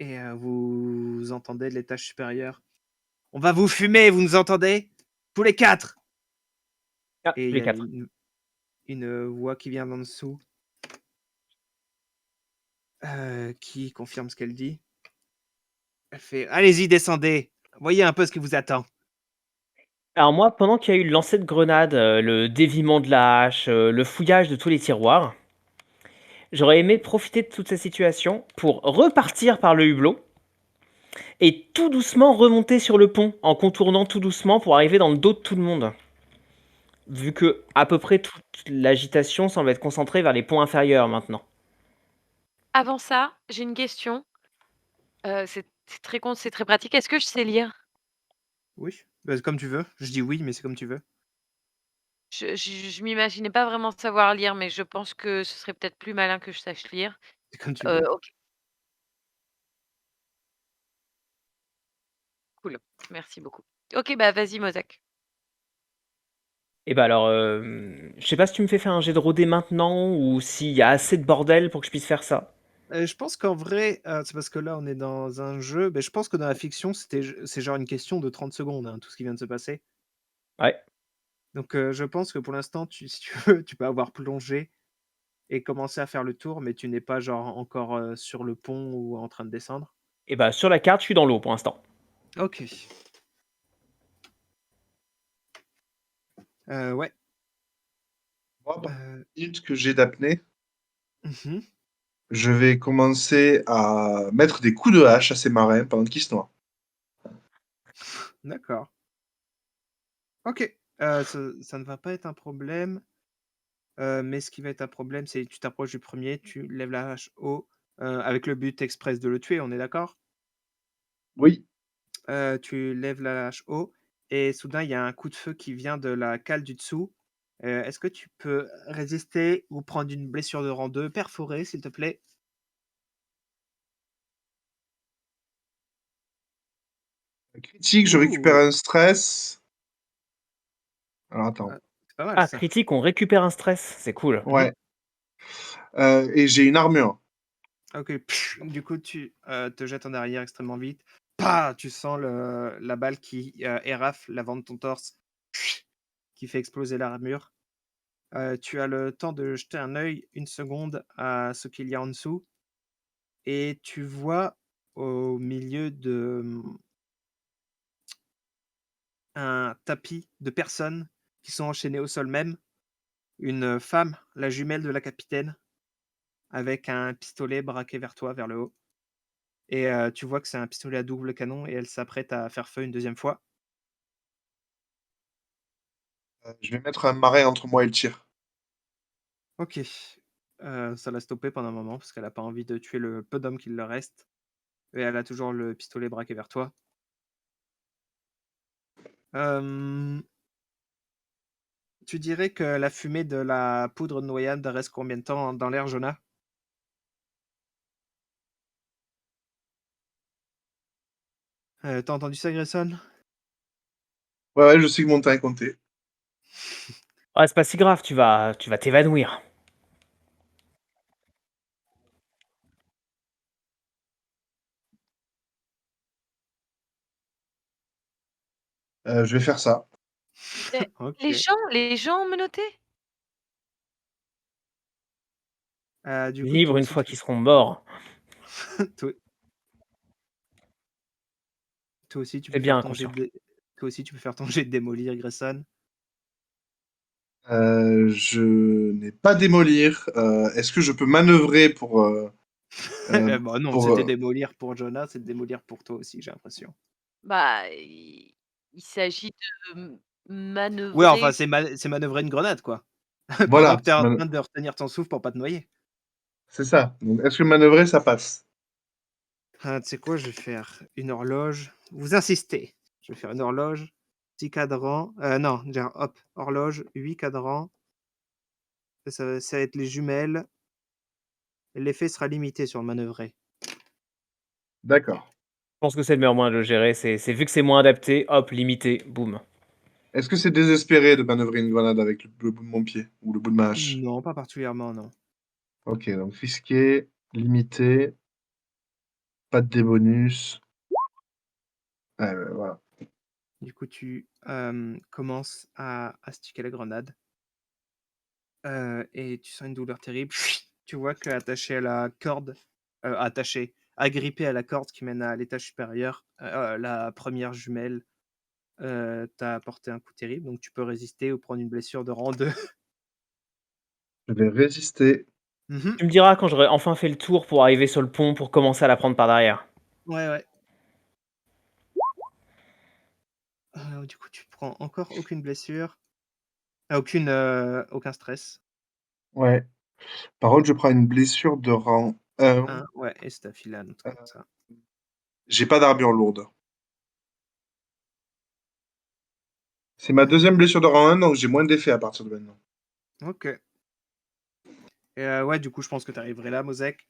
et vous entendez de l'étage supérieur: «On va vous fumer, vous nous entendez? Tous les 4!» Ah, Et tous il y les a 4. une voix qui vient d'en dessous, qui confirme ce qu'elle dit. Elle fait: «Allez-y, descendez. Voyez un peu ce qui vous attend». Alors moi, pendant qu'il y a eu le lancer de grenades, le déviement de la hache, le fouillage de tous les tiroirs, j'aurais aimé profiter de toute cette situation pour repartir par le hublot et tout doucement remonter sur le pont, en contournant tout doucement pour arriver dans le dos de tout le monde. Vu que à peu près toute l'agitation semble être concentrée vers les ponts inférieurs maintenant. Avant ça, j'ai une question. C'est très con, c'est très pratique. Est-ce que je sais lire? Oui, bah, c'est comme tu veux. Je dis oui, mais c'est comme tu veux. Je m'imaginais pas vraiment savoir lire, mais je pense que ce serait peut-être plus malin que je sache lire. C'est comme tu veux. OK, cool. Merci beaucoup. OK, bah, vas-y Mozak. Et bah alors, je sais pas si tu me fais faire un jet de rodé maintenant ou s'il y a assez de bordel pour que je puisse faire ça? Je pense qu'en vrai, c'est parce que là, on est dans un jeu, je pense que dans la fiction, c'est genre une question de 30 secondes, hein, tout ce qui vient de se passer. Ouais. Donc je pense que pour l'instant, si tu veux, tu peux avoir plongé et commencer à faire le tour, mais tu n'es pas genre encore, sur le pont ou en train de descendre. Et bah, sur la carte, je suis dans l'eau pour l'instant. OK. Ouais, Moi, pendant heu, les minutes que j'ai d'apnée, mmh je vais commencer à mettre des coups de hache à ces marins pendant qu'ils se noient. d'accord. OK, ça ne va pas être un problème, mais ce qui va être un problème, c'est tu t'approches du premier, tu lèves la hache haut, avec le but express de le tuer, on est d'accord? Oui. Tu lèves la hache haut et soudain, il y a un coup de feu qui vient de la cale du dessous. Est-ce que tu peux résister ou prendre une blessure de rang 2 perforée, s'il te plaît? Critique, je récupère Ouh! un stress. Alors attends. C'est pas mal Ah, ça. critique, on récupère un stress, c'est cool. Mmh. Ouais. Et j'ai une armure. OK. Du coup, tu, te jettes en arrière extrêmement vite. Pah! Tu sens la balle qui, érafle l'avant de ton torse, qui fait exploser l'armure. Tu as le temps de jeter un œil, une seconde, à ce qu'il y a en dessous et tu vois au milieu de, un tapis de personnes qui sont enchaînées au sol même, une femme, la jumelle de la capitaine, avec un pistolet braqué vers toi, vers le haut et tu vois que c'est un pistolet à double canon et elle s'apprête à faire feu une deuxième fois. Je vais mettre un marin entre moi et le tir. OK, ça l'a stoppée pendant un moment parce qu'elle a pas envie de tuer le peu d'hommes qu'il leur reste et elle a toujours le pistolet braqué vers toi. Hem, Tu dirais que la fumée de la poudre de noyade reste combien de temps dans l'air, Jonah? Tu entendu ça, Grayson? Ouais, ouais, je sais que mon temps est compté. Ah, c'est pas si grave, tu vas t'évanouir. Je vais faire ça. Eh, OK. les gens menottés? Du coup, Libres une fois qu'ils seront morts. toi toi aussi, tu C'est peux faire bien, ton jet conscient. de toi aussi, tu peux faire ton jet de démolir, Grayson. Je n'ai pas démolir. Est-ce que je peux manœuvrer heu, Bah, non, pour, c'était démolir pour Jonah, c'est démolir pour toi aussi, j'ai l'impression. Bah, il s'agit de Ouais, enfin, manœuvrer. c'est manœuvrer une grenade, quoi. Pendant voilà, que tu es en train de retenir ton souffle pour pas te noyer. c'est ça. Donc est-ce que manœuvrer, ça passe? Ah, tu sais quoi? Je vais faire une horloge. Vous insistez. Je vais faire une horloge, 6 cadrans, non, déjà, hop, horloge, 8 cadrans. Ça va être les jumelles. L'effet sera limité sur le manœuvrer. D'accord. Je pense que c'est le meilleur moyen de le gérer, c'est vu que c'est moins adapté, hop, limité, boum. Est-ce que c'est désespéré de manœuvrer une grenade avec le bout de mon pied ou le bout de ma hache? Non, pas particulièrement, non. OK, donc risqué, limité, pas de débonus. Ouais, ouais, voilà. Du coup, tu, commences à astiquer la grenade, et tu sens une douleur terrible. Tu vois qu'attaché à la corde, attaché agrippé à la corde qui mène à l'étage supérieur, la première jumelle t'a porté un coup terrible, donc tu peux résister ou prendre une blessure de rang 2. Je vais résister. Mmh. Tu me diras quand j'aurai enfin fait le tour pour arriver sur le pont pour commencer à la prendre par derrière. Ouais, ouais. Du coup, tu prends encore aucune blessure, aucun stress. Ouais. Par contre, je prends une blessure de rang 1. Ouais, et c'est affilé un autre Heu, comme ça. j'ai pas d'armure lourde. C'est ma deuxième blessure de rang 1, donc j'ai moins d'effets à partir de maintenant. OK. Et ouais, du coup, je pense que tu arriverais là, Mosek.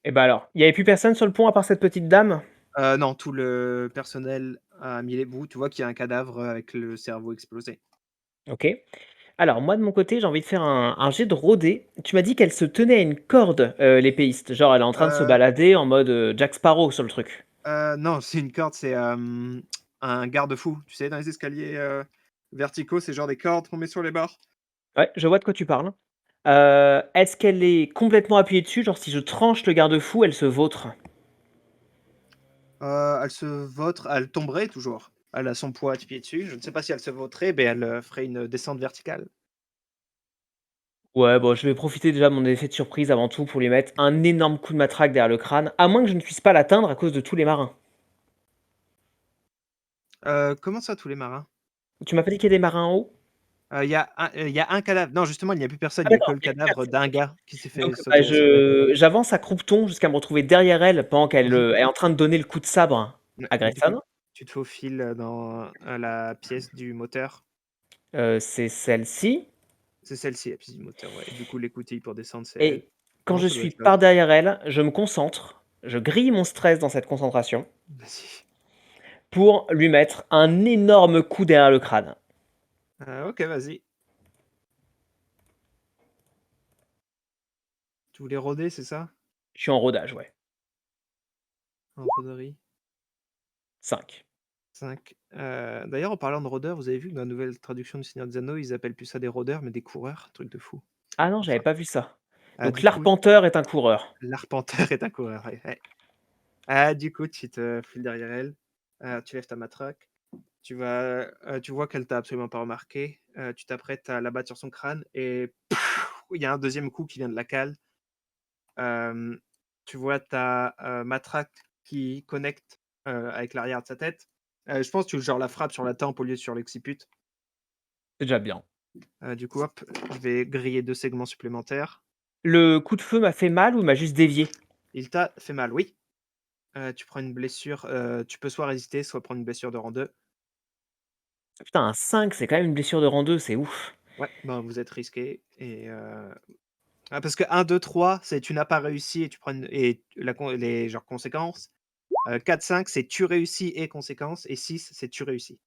Et bah alors, il y avait plus personne sur le pont à part cette petite dame? Non, tout le personnel a mis les bouts. Tu vois qu'il y a un cadavre avec le cerveau explosé. OK. Alors moi de mon côté, j'ai envie de faire un jet de rôder. Tu m'as dit qu'elle se tenait à une corde, l'épéiste, genre elle est en train de se Heu balader en mode, Jack Sparrow sur le truc? non, c'est une corde, c'est, un garde-fou. Tu sais, dans les escaliers, verticaux, c'est genre des cordes qu'on met sur les bords. Ouais, je vois de quoi tu parles. Est-ce qu'elle est complètement appuyée dessus? Genre si je tranche le garde-fou, elle se vautre? Elle se vautre, elle tomberait toujours. Elle a son poids appuyé dessus. Je ne sais pas si elle se vautrerait, mais elle, ferait une descente verticale. Ouais, bon, je vais profiter déjà de mon effet de surprise avant tout pour lui mettre un énorme coup de matraque derrière le crâne, à moins que je ne puisse pas l'atteindre à cause de tous les marins. Comment ça, tous les marins? Tu m'as pas dit qu'il y a des marins en haut? Il y a un cadavre. Non, justement, il n'y a plus personne. Ah Il y a que d'accord, le il y a plus cadavre personne, d'un OK. gars qui s'est fait Donc bah, sauter sur la tête. je j'avance à croupeton jusqu'à me retrouver derrière elle pendant qu'elle, Mmh. est en train de donner le coup de sabre Ouais, à du coup, Grayson. tu te faufiles, dans, la pièce du moteur. C'est celle-ci C'est celle-ci, la pièce du moteur, ouais. Et du coup, l'écoutille pour descendre, c'est elle. et quand Non, je ça doit suis être là. par derrière elle, je me concentre, je grille mon stress dans cette concentration Vas-y. pour lui mettre un énorme coup derrière le crâne. OK, vas-y. Tu voulais rôder, c'est ça? Je suis en rodage, ouais. En rôderie? 5. 5. D'ailleurs, en parlant de rôdeurs, vous avez vu que dans la nouvelle traduction du Seigneur des Anneaux, ils appellent plus ça des rôdeurs, mais des coureurs? Truc de fou. Ah non, j'avais Enfin, pas vu ça. Donc du coup, l'arpenteur est un coureur. l'arpenteur est un coureur, ouais, ouais. Du coup, tu te files derrière elle, tu lèves ta matraque, tu vois qu'elle t'a absolument pas remarqué, tu t'apprêtes à la battre sur son crâne et il y a un deuxième coup qui vient de la cale. Hem, Tu vois ta, matraque qui connecte, avec l'arrière de sa tête. Je pense que tu genre la frappes sur la tempe au lieu de sur l'occiput. C'est déjà bien. Du coup, hop, je vais griller 2 segments supplémentaires. Le coup de feu m'a fait mal ou m'a juste dévié? Il t'a fait mal, oui. Tu prends une blessure, tu peux soit résister, soit prendre une blessure de rang 2. Putain, un 5, c'est quand même une blessure de rang 2, c'est ouf. Ouais, ben, vous êtes risqués et parce que 1, 2, 3, c'est tu n'as pas réussi et tu prends une et la con les genre conséquences. 4, 5, c'est tu réussis et conséquences et 6, c'est tu réussis.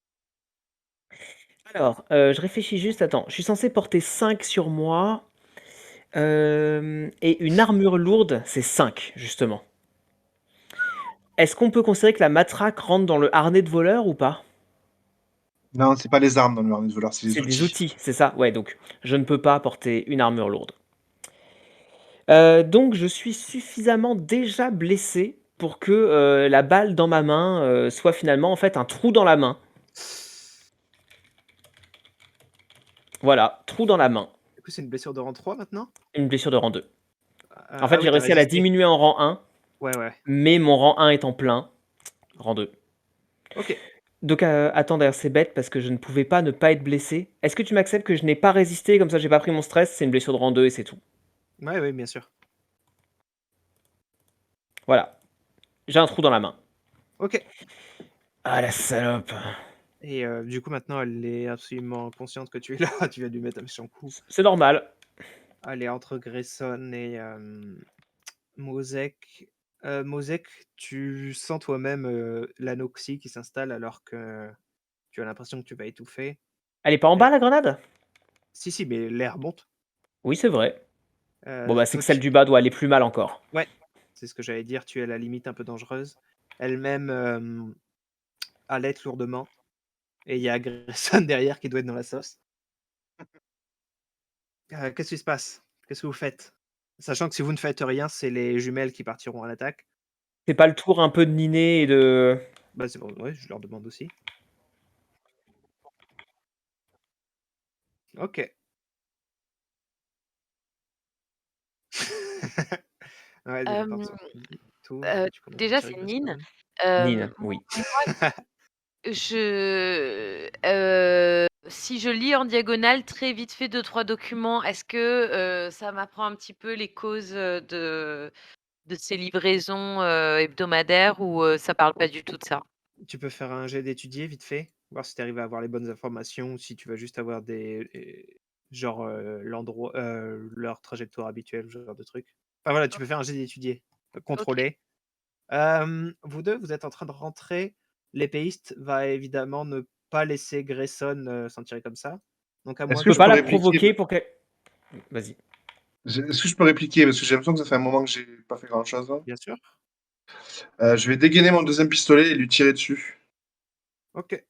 Alors, je réfléchis juste, attends, je suis censé porter 5 sur moi, et une armure lourde, c'est 5 justement. Est-ce qu'on peut considérer que la matraque rentre dans le harnais de voleur ou pas? Non, c'est pas les armes dans le harnais de voleur, c'est les C'est des outils. outils, c'est ça? Ouais, donc je ne peux pas porter une armure lourde. Donc je suis suffisamment déjà blessé pour que, la balle dans ma main, soit finalement en fait un trou dans la main. Voilà, trou dans la main, Du coup, c'est une blessure de rang 3 maintenant? une blessure de rang 2. En Ah fait, oui, j'ai tu as réussi à la résisté. diminuer en rang 1, Ouais, ouais. mais mon rang 1 étant plein, rang 2. OK. Donc, attends, d'ailleurs, c'est bête parce que je ne pouvais pas ne pas être blessé. Est-ce que tu m'acceptes que je n'ai pas résisté, comme ça j'ai pas pris mon stress, c'est une blessure de rang 2 et c'est tout? Ouais, ouais, bien sûr. Voilà, j'ai un trou dans la main. OK. Ah la salope! Et du coup, maintenant, elle est absolument consciente que tu es là. Tu viens de lui mettre un méchant coup. C'est normal. Elle est entre Grayson et Mosek. Mosek, tu sens toi-même, l'anoxie qui s'installe alors que tu as l'impression que tu vas étouffer. Elle est pas en bas Et la grenade? si, si, mais l'air monte. Oui, c'est vrai. Bon, bah, c'est Toi, que celle du bas doit aller plus mal encore. ouais, c'est ce que j'allais dire, tu es à la limite un peu dangereuse. Elle-même, halète lourdement et il y a Grayson derrière qui doit être dans la sauce. Qu'est-ce qui se passe? Qu'est-ce que vous faites? Sachant que si vous ne faites rien, c'est les jumelles qui partiront à l'attaque. C'est pas le tour un peu de Niné et de. Bah, c'est bon, ouais, je leur demande aussi. Ok. Ouais, des portes Hem, sont tour. Tu commences à déjà, tirer c'est avec Nîmes. Grayson. Nine, oui. Si je lis en diagonale très vite fait 2-3 documents, est-ce que, ça m'apprend un petit peu les causes, de ces livraisons, hebdomadaires ou, ça parle pas du tout de ça? Tu peux faire un jet d'étudier vite fait, voir si tu arrives à avoir les bonnes informations ou si tu vas juste avoir genre, l'endroit, leur trajectoire habituelle, ce genre de truc. Enfin voilà, tu peux faire un jet d'étudier, OK. contrôler. Vous 2, vous êtes en train de rentrer. L'épéiste va évidemment ne pas laisser Grayson, s'en tirer comme ça. Donc à Est-ce moins que Je peux je que pas peux la répliquer? provoquer pour qu'elle. Vas-y. Est-ce que je peux répliquer? Parce que j'ai l'impression que ça fait un moment que j'ai pas fait grand-chose. bien sûr. Je vais dégainer mon deuxième pistolet et lui tirer dessus. OK.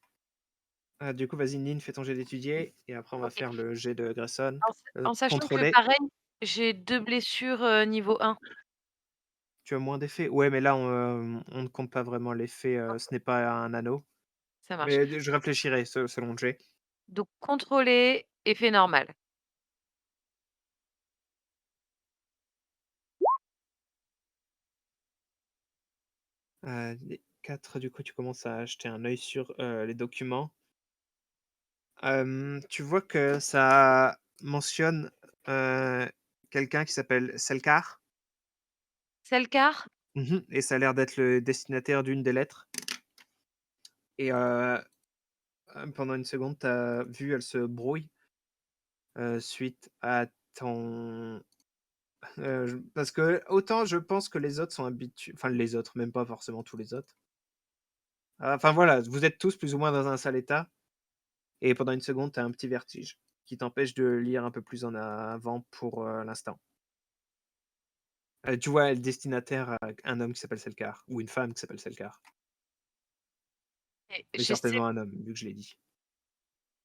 Du coup, vas-y Nin, fais ton jet d'étudier et après on va OK. faire le jet de Grayson. En sachant que Contrôler. pareil, j'ai 2 blessures, niveau 1. Tu as moins d'effets? Ouais, mais là, on ne compte pas vraiment l'effet, ce n'est pas un anneau. Ça marche. Mais je réfléchirai selon le jet. Donc contrôler, effet normal. Les 4, du coup, tu commences à jeter un œil sur, les documents. Tu vois que ça mentionne, heu, quelqu'un qui s'appelle Selkar. Selkar? Et ça a l'air d'être le destinataire d'une des lettres et pendant une seconde, ta vue, elle se brouille, suite à ton parce que autant je pense que les autres sont habitués, enfin les autres, même pas forcément tous les autres. Enfin voilà, vous êtes tous plus ou moins dans un sale état et pendant une seconde, tu as un petit vertige qui t'empêche de lire un peu plus en avant pour, l'instant. Tu vois le destinataire, un homme qui s'appelle Selkar ou une femme qui s'appelle Selkar, Et mais certainement un homme vu que je l'ai dit.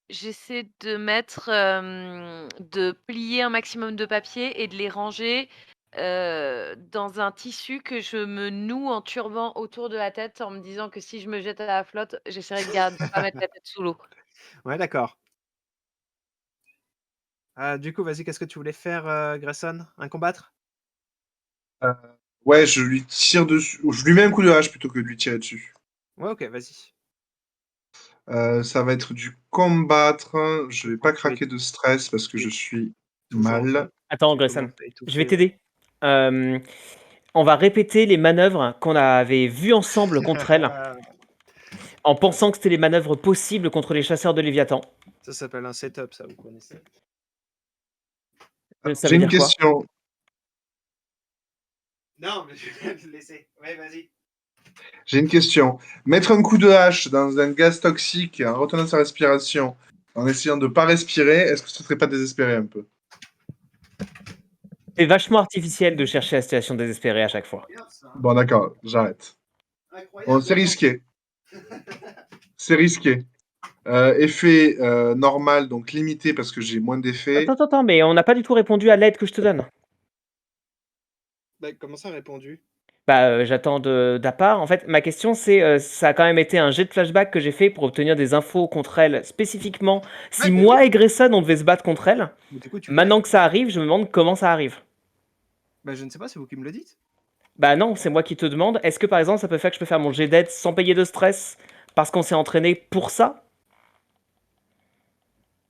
j'essaie de mettre, de plier un maximum de papiers et de les ranger, dans un tissu que je me noue en turban autour de la tête en me disant que si je me jette à la flotte, j'essaierai de pas mettre la tête sous l'eau. Ouais, d'accord. Du coup, vas-y, qu'est-ce que tu voulais faire, Grayson? Un combattre? Heu, ouais, je lui tire dessus ou je lui mets un coup de hache plutôt que de lui tirer dessus. Ouais, OK, vas-y. Ça va être du combattre. Je vais pas Contrôler, craquer de stress parce que tu je es suis toujours en train mal. Attends, tu Grayson. commences à Je vais étouffer, ouais. t'aider. Euh, on va répéter les manœuvres qu'on avait vues ensemble contre elle, en pensant que c'était les manœuvres possibles contre les chasseurs de Léviathan. Ça s'appelle un setup, ça, vous connaissez. Ça J'ai veut une dire quoi? question. Non, mais je vais le laisser. Ouais, vas-y. J'ai une question. Mettre un coup de hache dans un gaz toxique en retenant sa respiration, en essayant de pas respirer, est-ce que ce serait pas désespéré un peu? C'est vachement artificiel de chercher la situation désespérée à chaque fois. Incroyable ça, hein. Bon, d'accord, j'arrête. Bon, Incroyable c'est la chance. risqué. C'est risqué. Effet normal, donc limité parce que j'ai moins d'effets. Attends, mais on n'a pas du tout répondu à l'aide que je te donne. Bah, comment ça répondu? Bah, j'attends de part. En fait, ma question, c'est, ça a quand même été un jet de flashback que j'ai fait pour obtenir des infos contre elle, spécifiquement. Si Ouais, mais oui. moi et Grayson, on devait se battre contre elle, Mais du coup, tu l'aides. maintenant que ça arrive, je me demande comment ça arrive. Bah, je ne sais pas, c'est vous qui me le dites. Bah non, c'est moi qui te demande. Est-ce que par exemple, ça peut faire que je peux faire mon jet d'aide sans payer de stress parce qu'on s'est entraîné pour ça?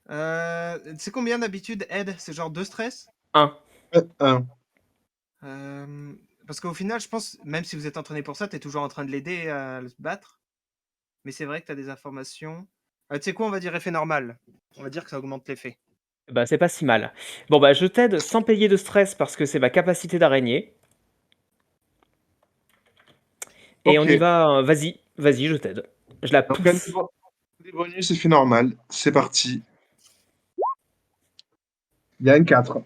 C'est combien d'habitude, aide? C'est genre 2 stress? 1. Un. Parce qu'au final, je pense, même si vous êtes entraîné pour ça, tu es toujours en train de l'aider à se battre. Mais c'est vrai que tu as des informations. Tu sais quoi, on va dire effet normal. On va dire que ça augmente l'effet. Bah c'est pas si mal. Bon bah je t'aide sans payer de stress parce que c'est ma capacité d'araignée. Et on y Ok. va, vas-y, je t'aide. Je la Donc un pousse. des bonus, effet normal. C'est parti. Il y a un 4.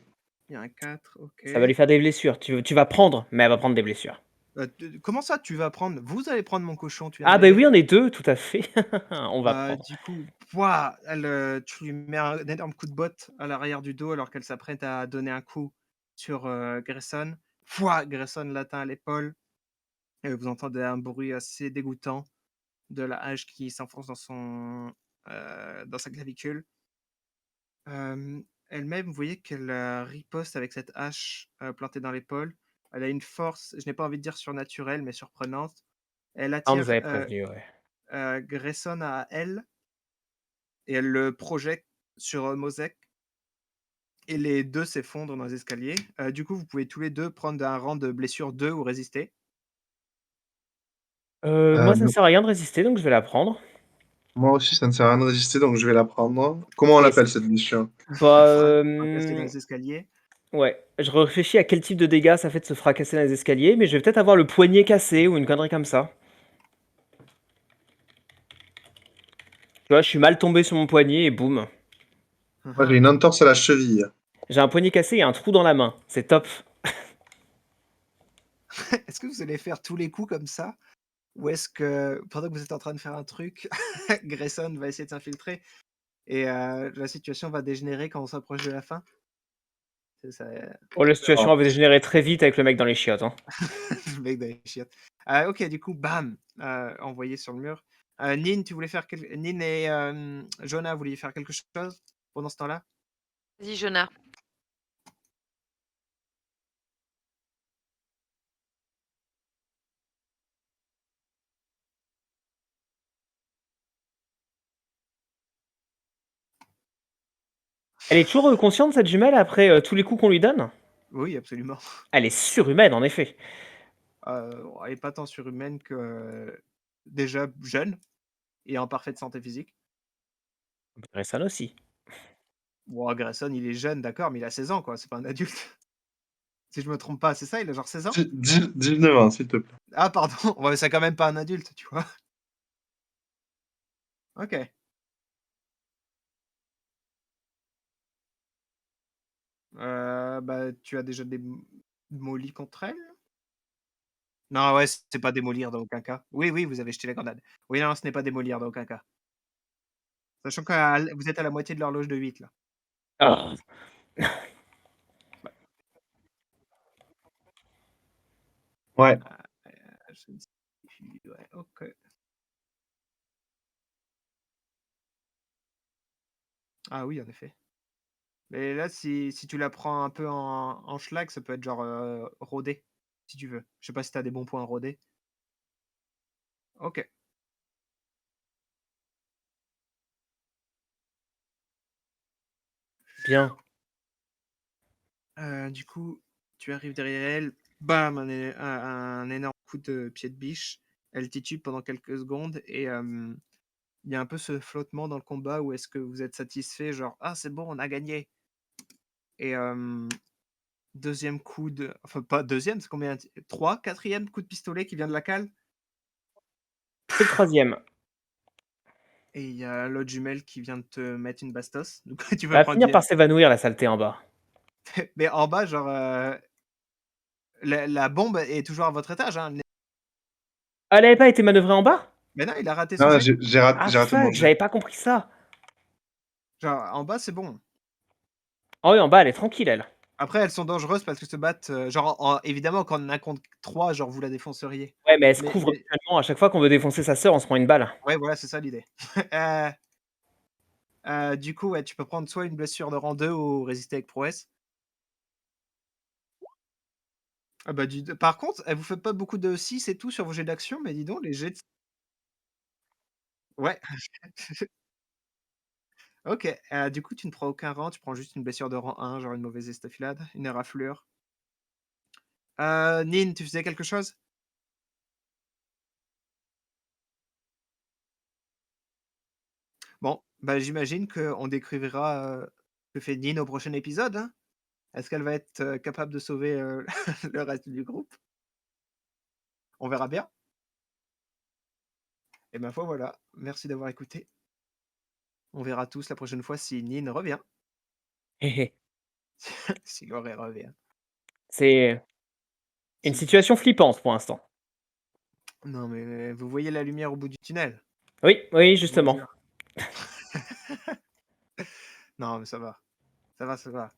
Il y a un 4, ok. Ça va lui faire des blessures. Tu vas prendre, mais elle va prendre des blessures. Comment ça, tu vas prendre? Vous allez prendre mon cochon, tu viens de Ah bah m'aider. oui, on est deux, tout à fait. On va prendre. Du coup, pouah, tu lui mets un énorme coup de botte à l'arrière du dos alors qu'elle s'apprête à donner un coup sur Grayson. Pouah, Grayson l'atteint à l'épaule. et vous entendez un bruit assez dégoûtant de la hache qui s'enfonce dans sa clavicule. Elle-même, vous voyez qu'elle, riposte avec cette hache, plantée dans l'épaule. Elle a une force, je n'ai pas envie de dire surnaturelle, mais surprenante. Elle Ah, on nous attire, avait prévenu, ouais. Grayson à elle et elle le projette sur, Mosek et les 2 s'effondrent dans les escaliers. Du coup, vous pouvez tous les 2 prendre un rang de blessure 2 ou résister. Moi, ça ne Donc, sert à rien de résister, donc je vais la prendre. moi aussi, ça ne sert à rien de résister, donc je vais la prendre. Comment on Et l'appelle c cette blessure? bah, Fracasser dans les escaliers. ouais, je réfléchis à quel type de dégâts ça fait de se fracasser dans les escaliers, mais je vais peut-être avoir le poignet cassé ou une connerie comme ça. Tu vois, je suis mal tombé sur mon poignet et boum. Moi, j'ai une entorse à la cheville. J'ai un poignet cassé et un trou dans la main. C'est top. Est-ce que vous allez faire tous les coups comme ça? Ou est-ce que pendant que vous êtes en train de faire un truc, Grayson va essayer de s'infiltrer et la situation va dégénérer quand on s'approche de la fin? C'est ça, Oh, la Alors, situation va dégénérer très vite avec le mec dans les chiottes, hein. le mec dans les chiottes. OK, du coup, bam, envoyé sur le mur. Nin, tu voulais faire Nin et Jonah, vous vouliez faire quelque chose pendant ce temps-là? Vas-y, Jonah. Elle est toujours, consciente cette jumelle après, tous les coups qu'on lui donne? Oui, absolument. Elle est surhumaine en effet. Elle est pas tant surhumaine que, déjà jeune et en parfaite santé physique. Grayson aussi. Bon, Grayson, il est jeune, d'accord, mais il a 16 ans, quoi, c'est pas un adulte. Si je me trompe pas, c'est ça? Il a genre 16 ans? 19 ans, s'il te plaît. Ah pardon, ouais, c'est quand même pas un adulte, tu vois? OK. Bah, tu as déjà démoli contre elle? Non, ouais, c'est pas démolir dans aucun cas. Oui, oui, vous avez jeté la grenade. Oui, non, ce n'est pas démolir dans aucun cas. Sachant que vous êtes à la moitié de l'horloge de 8 là. Ah! Bah, Ouais. je ne sais plus, ouais, OK. Ah oui, en effet. Mais là, si tu la prends un peu en schlag, ça peut être genre, rodé, si tu veux. Je sais pas si tu as des bons points à rôder? OK. Bien. Du coup, tu arrives derrière elle, bam! Un énorme coup de pied de biche. Elle titube pendant quelques secondes et il y a un peu ce flottement dans le combat où est-ce que vous êtes satisfait, genre: «Ah c'est bon, on a gagné» et 2e coup de enfin pas deuxième c'est combien? 3, 4e coup de pistolet qui vient de la cale C'est le troisième. et il y a l'autre jumelle qui vient de te mettre une bastos. Donc tu Elle vas va prendre finir par s'évanouir la saleté en bas. mais en bas genre, la bombe est toujours à votre étage, hein? Ah, elle avait pas été manœuvrée en bas? Mais non, il a raté son Non, jet. Ah j'ai raté mon fuck, jet. j'avais pas compris ça. Genre en bas, c'est bon. Ah oui, en bas, elle est tranquille elle. Après, elles sont dangereuses parce qu'elles se battent, genre en évidemment quand on en a contre 3, genre vous la défonceriez. Ouais, mais elle se Mais couvre mais mutuellement. À chaque fois qu'on veut défoncer sa sœur, on se prend une balle. ouais, voilà, c'est ça l'idée. Heu du coup, ouais, tu peux prendre soit une blessure de rang 2 ou résister avec prouesse. Ah bah, par contre, vous faites pas beaucoup de 6 et tout sur vos jets d'action, mais dis donc les jets de ouais, OK, du coup, tu ne prends aucun rang, tu prends juste une blessure de rang 1, genre une mauvaise estafilade, une éraflure. Nin, tu faisais quelque chose? Bon, bah, j'imagine qu'on découvrira, que fait Nin au prochain épisode, hein? Est-ce qu'elle va être, capable de sauver, le reste du groupe? On verra bien et ma foi, voilà. Merci d'avoir écouté. On verra tous la prochaine fois si Nin revient. Hé hé. Si Laure revient. C'est une Si situation flippante pour l'instant. non, mais vous voyez la lumière au bout du tunnel? Oui, oui, Je vous le justement. jure. Non, mais ça va. Ça va, ça va.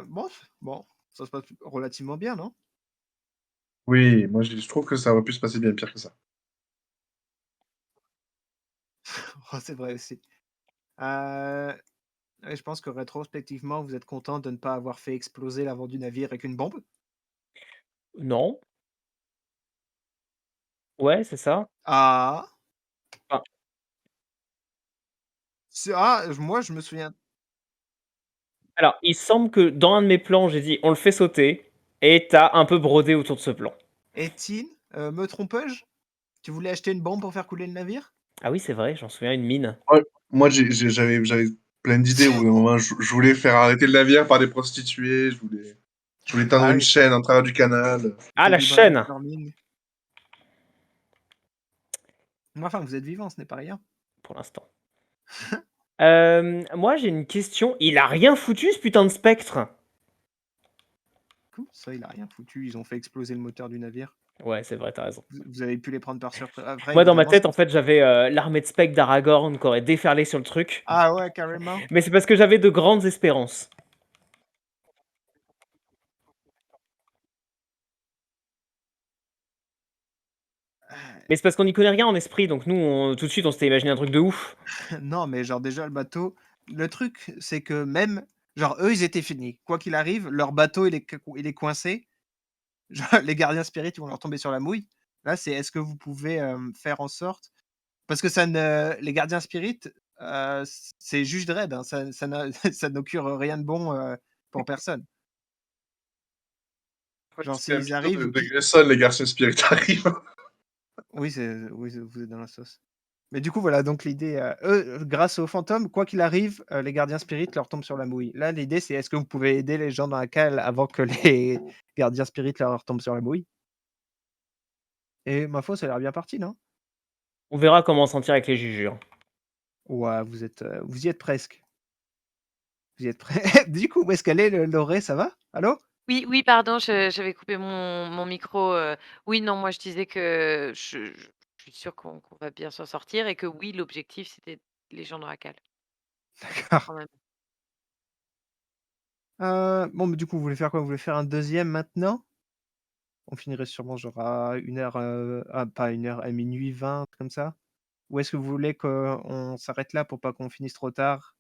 Bon, bon, ça se passe relativement bien, non? Oui, moi je trouve que ça aurait pu se passer bien pire que ça. Oh, c'est vrai aussi. Euh, ouais, je pense que rétrospectivement, vous êtes content de ne pas avoir fait exploser l'avant du navire avec une bombe. Non? Ouais, c'est ça. Ah, Enfin, moi je me souviens. alors, il semble que dans un de mes plans, j'ai dit: «On le fait sauter» et t'as un peu brodé autour de ce plan. Étienne, me trompeuge? Tu voulais acheter une bombe pour faire couler le navire? Ah oui, c'est vrai, j'en souviens, une mine. Ouais, moi j'avais plein d'idées où à un moment je voulais faire arrêter le navire par des prostituées, je voulais teindre Ah une oui, chaîne à travers du canal. Ah, c'était la du chaîne! brainstorming. Mais enfin, vous êtes vivant, ce n'est pas rien. Pour l'instant. Moi, j'ai une question. Il a rien foutu, ce putain de spectre? Cool, ça, il a rien foutu. Ils ont fait exploser le moteur du navire. Ouais, c'est vrai, t'as raison. Vous avez pu les prendre par surprise. Après, Moi, dans ma évidemment, tête, en fait, j'avais l'armée de spectres d'Aragorn qui aurait déferlé sur le truc. ah ouais, carrément. Mais c'est parce que j'avais de grandes espérances. Mais c'est parce qu'on n'y connaît rien en esprit, donc nous, tout de suite, on s'était imaginé un truc de ouf. Non, mais genre déjà le bateau. Le truc, c'est que même, genre eux, ils étaient finis. Quoi qu'il arrive, leur bateau, il est coincé. Genre, les gardiens spirites, ils vont leur tomber sur la mouille. Là, c'est est-ce que vous pouvez faire en sorte, parce que les gardiens spirites, c'est juste Dredd, hein, ça n'occure rien de bon pour personne. Genre C'était un s'ils petit peu arrivent, de Grayson, les garçons spirites arrivent. oui, vous êtes dans la sauce. Mais du coup, voilà, donc l'idée, eux, grâce aux fantômes, quoi qu'il arrive, les gardiens spirites leur tombent sur la mouille. Là, l'idée, c'est est-ce que vous pouvez aider les gens dans la cale avant que les gardiens spirites leur tombent sur la mouille? Et ma foi, ça a l'air bien parti, non? On verra comment s'en tire avec les jugures. Ouais, vous y êtes presque. Vous y êtes prêts? Du coup, où est-ce qu'elle est, Loré, ça va? Allô? Oui, oui, pardon, j'avais coupé mon micro. Oui, non, moi je disais que je suis sûre qu'on va bien s'en sortir et que oui, l'objectif c'était les gens dans la cale, D'accord. quand même. Bon, mais du coup, vous voulez faire quoi? Vous voulez faire un deuxième maintenant? On finirait sûrement genre à 1h, pas 1h, à 00:20, comme ça? Ou est-ce que vous voulez qu'on s'arrête là pour pas qu'on finisse trop tard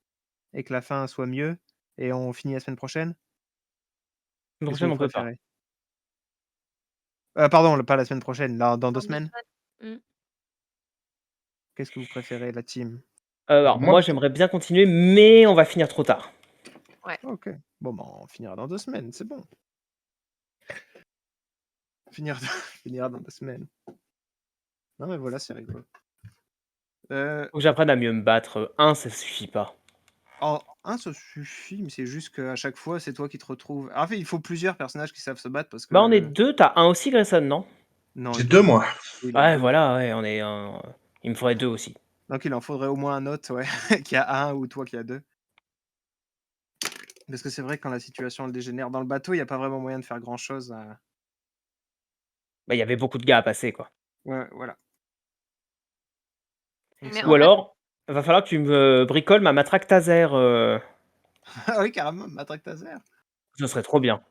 et que la fin soit mieux et on finit la semaine prochaine? La Qu'est-ce que prochaine, vous on peut pas. préférez? Pardon, pas la semaine prochaine, dans 2 Dans 2 semaines? semaines? Mmh. Qu'est-ce que vous préférez, la team? Alors, Moi, moi, j'aimerais bien continuer, mais on va finir trop tard. Ouais. OK. Bon, ben, on finira dans 2 semaines, c'est bon. Finir finira dans 2 semaines. Non, mais voilà, c'est rigolo. Faut que j'apprenne à mieux me battre. Un, ça suffit pas. En 1, ça suffit, mais c'est juste qu'à chaque fois, c'est toi qui te retrouves. En fait, il faut plusieurs personnages qui savent se battre parce Bah, on est que deux, t'as un aussi, Grayson, non? non, j'ai il doit deux, en moi. oui, il a Ouais, 2. voilà, ouais, on est un. Il me faudrait deux aussi. Donc il en faudrait au moins un autre, ouais, qui a 1 ou toi qui a 2. Parce que c'est vrai que quand la situation elle dégénère dans le bateau, il y a pas vraiment moyen de faire grand-chose, Bah, il y avait beaucoup de gars à passer, quoi. ouais, voilà. Donc Mais c'est Ou en vrai. fait alors, va falloir que tu me bricoles ma matraque taser. Ah oui, carrément, matraque taser. Ce serait trop bien.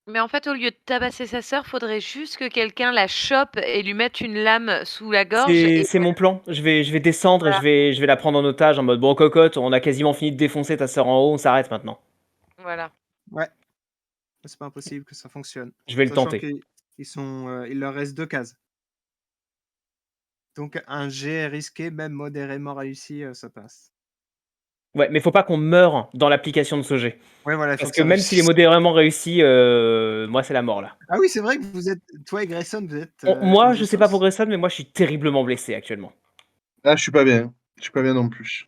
au lieu de tabasser sa sœur, faudrait juste que quelqu'un la chope et lui mette une lame sous la gorge C'est et c'est mon plan. Je vais descendre et voilà, je vais la prendre en otage en mode bon cocotte, on a quasiment fini de défoncer ta sœur en haut, on s'arrête maintenant. voilà. Ouais, c'est pas impossible que ça fonctionne. Je vais le Sachant tenter. il leur reste 2 cases. Donc un jet risqué, même modérément réussi, ça passe. Ouais, mais faut pas qu'on meure dans l'application de ce jet. Ouais, voilà, il faut Parce que que ça même s'il est réussisse. modérément réussi, moi c'est la mort là. Ah oui, c'est vrai que vous êtes toi et Grayson, vous êtes, in Moi, the je sais pas pour sauce. Grayson, mais moi je suis terriblement blessé actuellement. Ah, je suis pas bien. Je suis pas bien non plus.